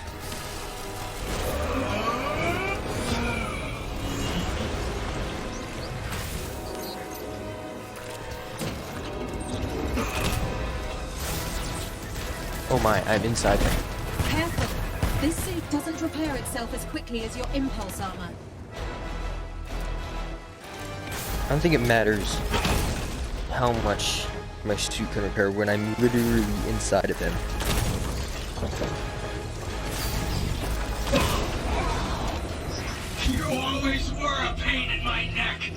Oh my, I'm inside him. Careful. This suit doesn't repair itself as quickly as your impulse armor. I don't think it matters how much my suit can repair when I'm literally inside of him. always were a pain in my neck.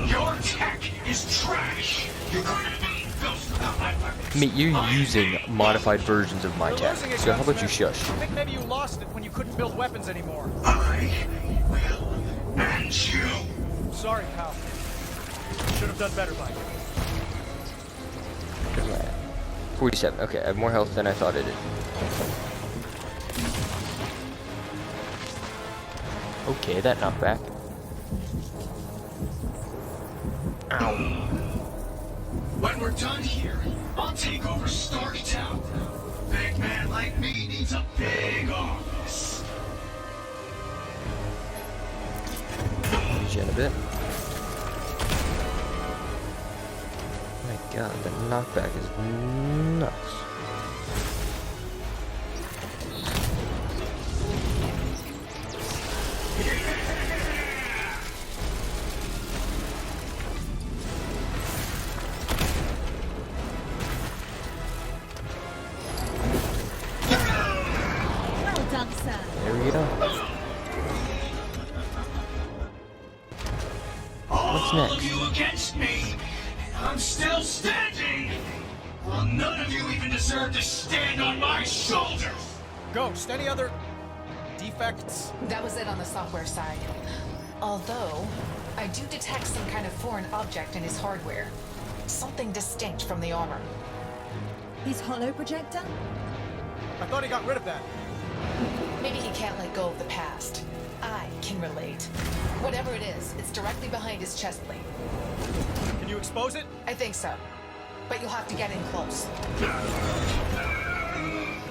Your tech is trash. You couldn't be ghost without my weapons. Mate, you're using modified versions of my tech, so how about you shush? I think maybe you lost it when you couldn't build weapons anymore. I will end you. Sorry, pal. Should have done better by you. 47. Okay, I have more health than I thought I did. Okay, that knockback. Ow. When we're done here, I'll take over Stark Tower. Big man like me needs a big office. Regen a bit. My god, the knockback is nuts. Well done, sir. There we go. What's All next? of you against me, and I'm still standing. Well, none of you even deserve to stand on my shoulders. Ghost, any other defects? That was it on the software side. Although, I do detect some kind of foreign object in his hardware. Something distinct from the armor. His hollow projector? I thought he got rid of that. Maybe he can't let go of the past. I can relate. Whatever it is, it's directly behind his chest plate. Can you expose it? I think so. But you'll have to get in close.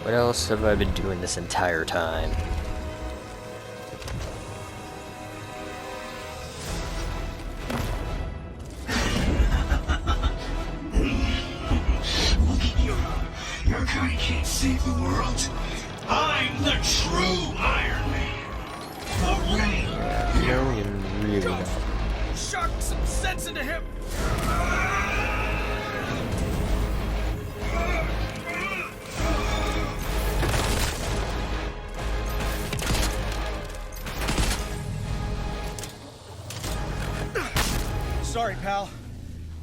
What else have I been doing this entire time? Your kind can't save the world. I'm the true Iron Man. The Ring. No, you're really not. Shark some sense into him! Sorry, pal.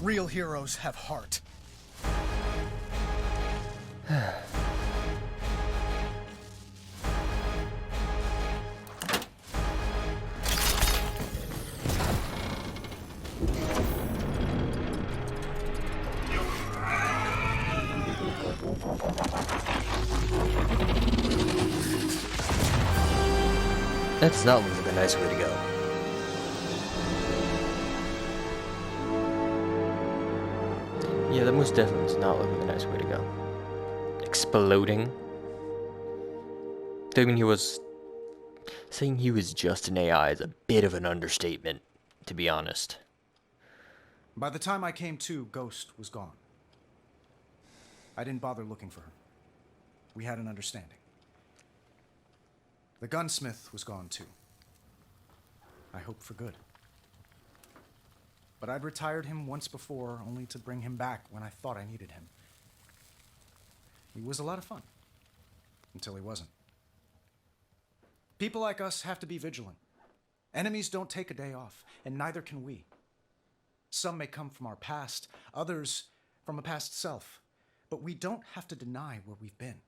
Real heroes have heart. That's not looking a nice way to go. Yeah, that most definitely is not looking a nice way to go. Exploding. Saying he was just an AI is a bit of an understatement, to be honest. By the time I came to, Ghost was gone. I didn't bother looking for her. We had an understanding. The gunsmith was gone too. I hope for good. But I'd retired him once before, only to bring him back when I thought I needed him. He was a lot of fun. Until he wasn't. People like us have to be vigilant. Enemies don't take a day off, and neither can we. Some may come from our past, others from a past self. But we don't have to deny where we've been.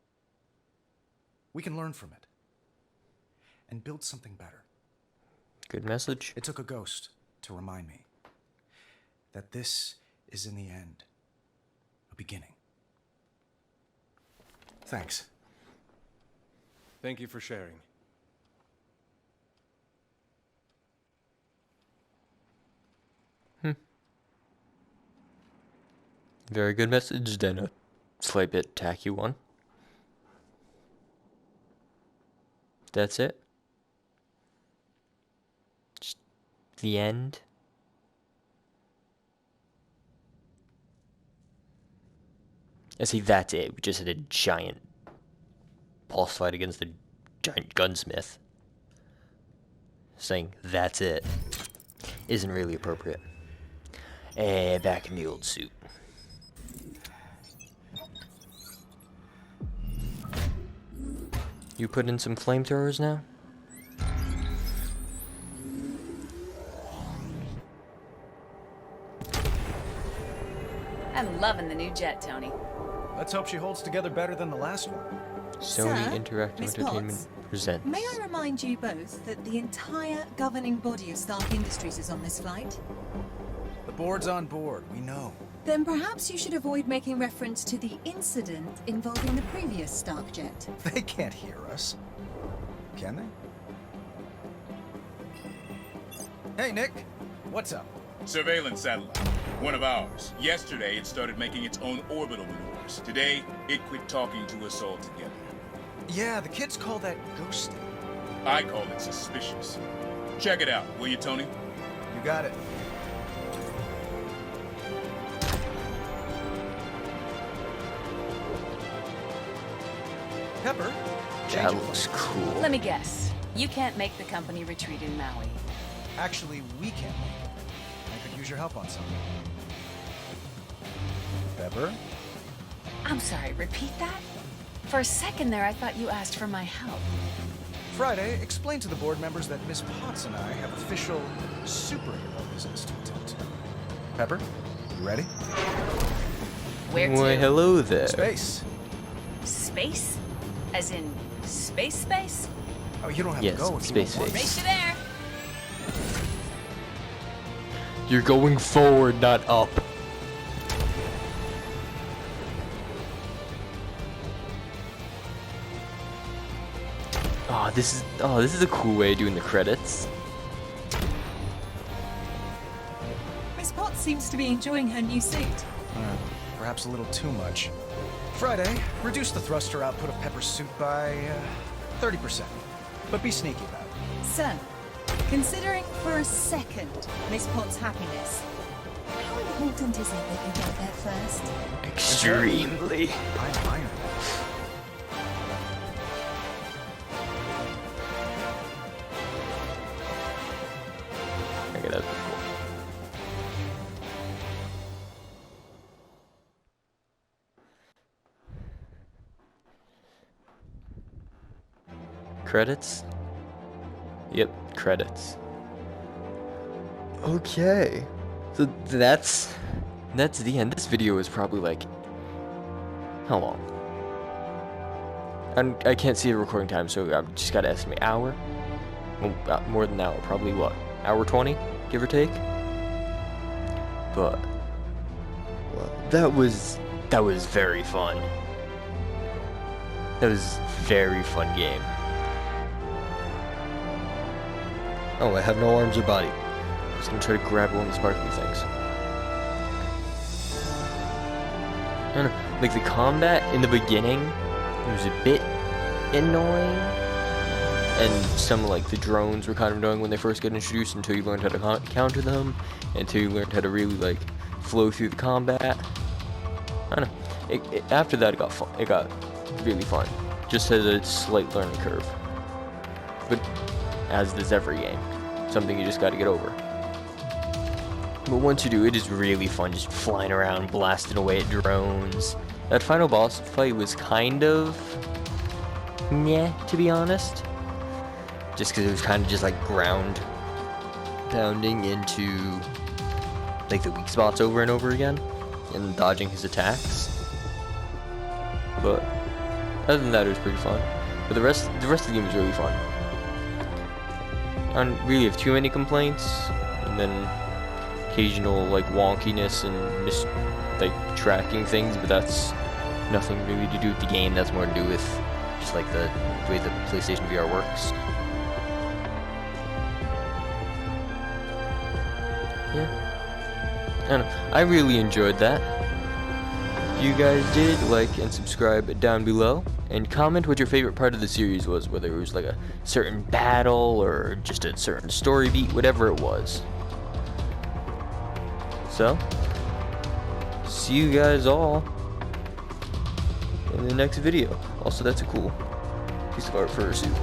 We can learn from it. And build something better. Good message. It took a ghost to remind me that this is in the end a beginning. Thanks. Thank you for sharing. Very good message, then a slight bit tacky one. That's it. Just the end. I see, that's it. We just had a giant boss fight against the giant gunsmith. Saying that's it isn't really appropriate. Back in the old suit. You put in some flamethrowers now? I'm loving the new jet, Tony. Let's hope she holds together better than the last one. Sony Sir, Interactive Miss Entertainment Potts, presents. May I remind you both that the entire governing body of Stark Industries is on this flight? The board's on board, we know. Then perhaps you should avoid making reference to the incident involving the previous Stark jet. They can't hear us. Can they? Hey, Nick. What's up? Surveillance satellite. One of ours. Yesterday, it started making its own orbital maneuvers. Today, it quit talking to us altogether. Yeah, the kids call that ghosting. I call it suspicious. Check it out, will you, Tony? You got it. Pepper? That looks cool. Let me guess. You can't make the company retreat in Maui. Actually, we can't make it. I could use your help on something. Pepper? I'm sorry, repeat that? For a second there, I thought you asked for my help. Friday, explain to the board members that Miss Potts and I have official superhero business to attend to. Pepper, you ready? Where to? Why, hello there. Space. Space? As in space? Oh, you don't have Yes, to go if space you don't want Race to. you there. You're going forward, not up. This is a cool way of doing the credits. Miss Potts seems to be enjoying her new suit. Perhaps a little too much. Friday, reduce the thruster output of Pepper's suit by 30%. But be sneaky about it. Sir, considering for a second Miss Potts' happiness, how important is it that you get there first? Extremely. I'm Iron Man. Okay, that's cool. Credits? Yep, credits. Okay. So that's the end. This video is probably like, how long? I can't see the recording time, so I've just gotta estimate hour. Well, more than an hour, probably what? Hour 20, give or take. But well, that was very fun. That was a very fun game. Oh, I have no arms or body. I was gonna try to grab one of the sparkly things. I don't know, like the combat in the beginning, it was a bit annoying. And some like the drones were kind of annoying when they first get introduced until you learned how to counter them, until you learned how to really like flow through the combat. I don't know. After that, it got fun. It got really fun. Just has a slight learning curve, but as does every game, something you just got to get over. But once you do, it is really fun, just flying around, blasting away at drones. That final boss fight was kind of meh, to be honest. Just because it was kind of just like ground pounding into like the weak spots over and over again and dodging his attacks. But other than that, it was pretty fun. But the rest of the game was really fun. I don't really have too many complaints, and then occasional like wonkiness and like tracking things, but that's nothing really to do with the game. That's more to do with just like the way the PlayStation VR works. Yeah. I don't know. I really enjoyed that. If you guys did, like and subscribe down below, and comment what your favorite part of the series was, whether it was like a certain battle or just a certain story beat, whatever it was. So, see you guys all in the next video. Also, that's a cool piece of art for a suit.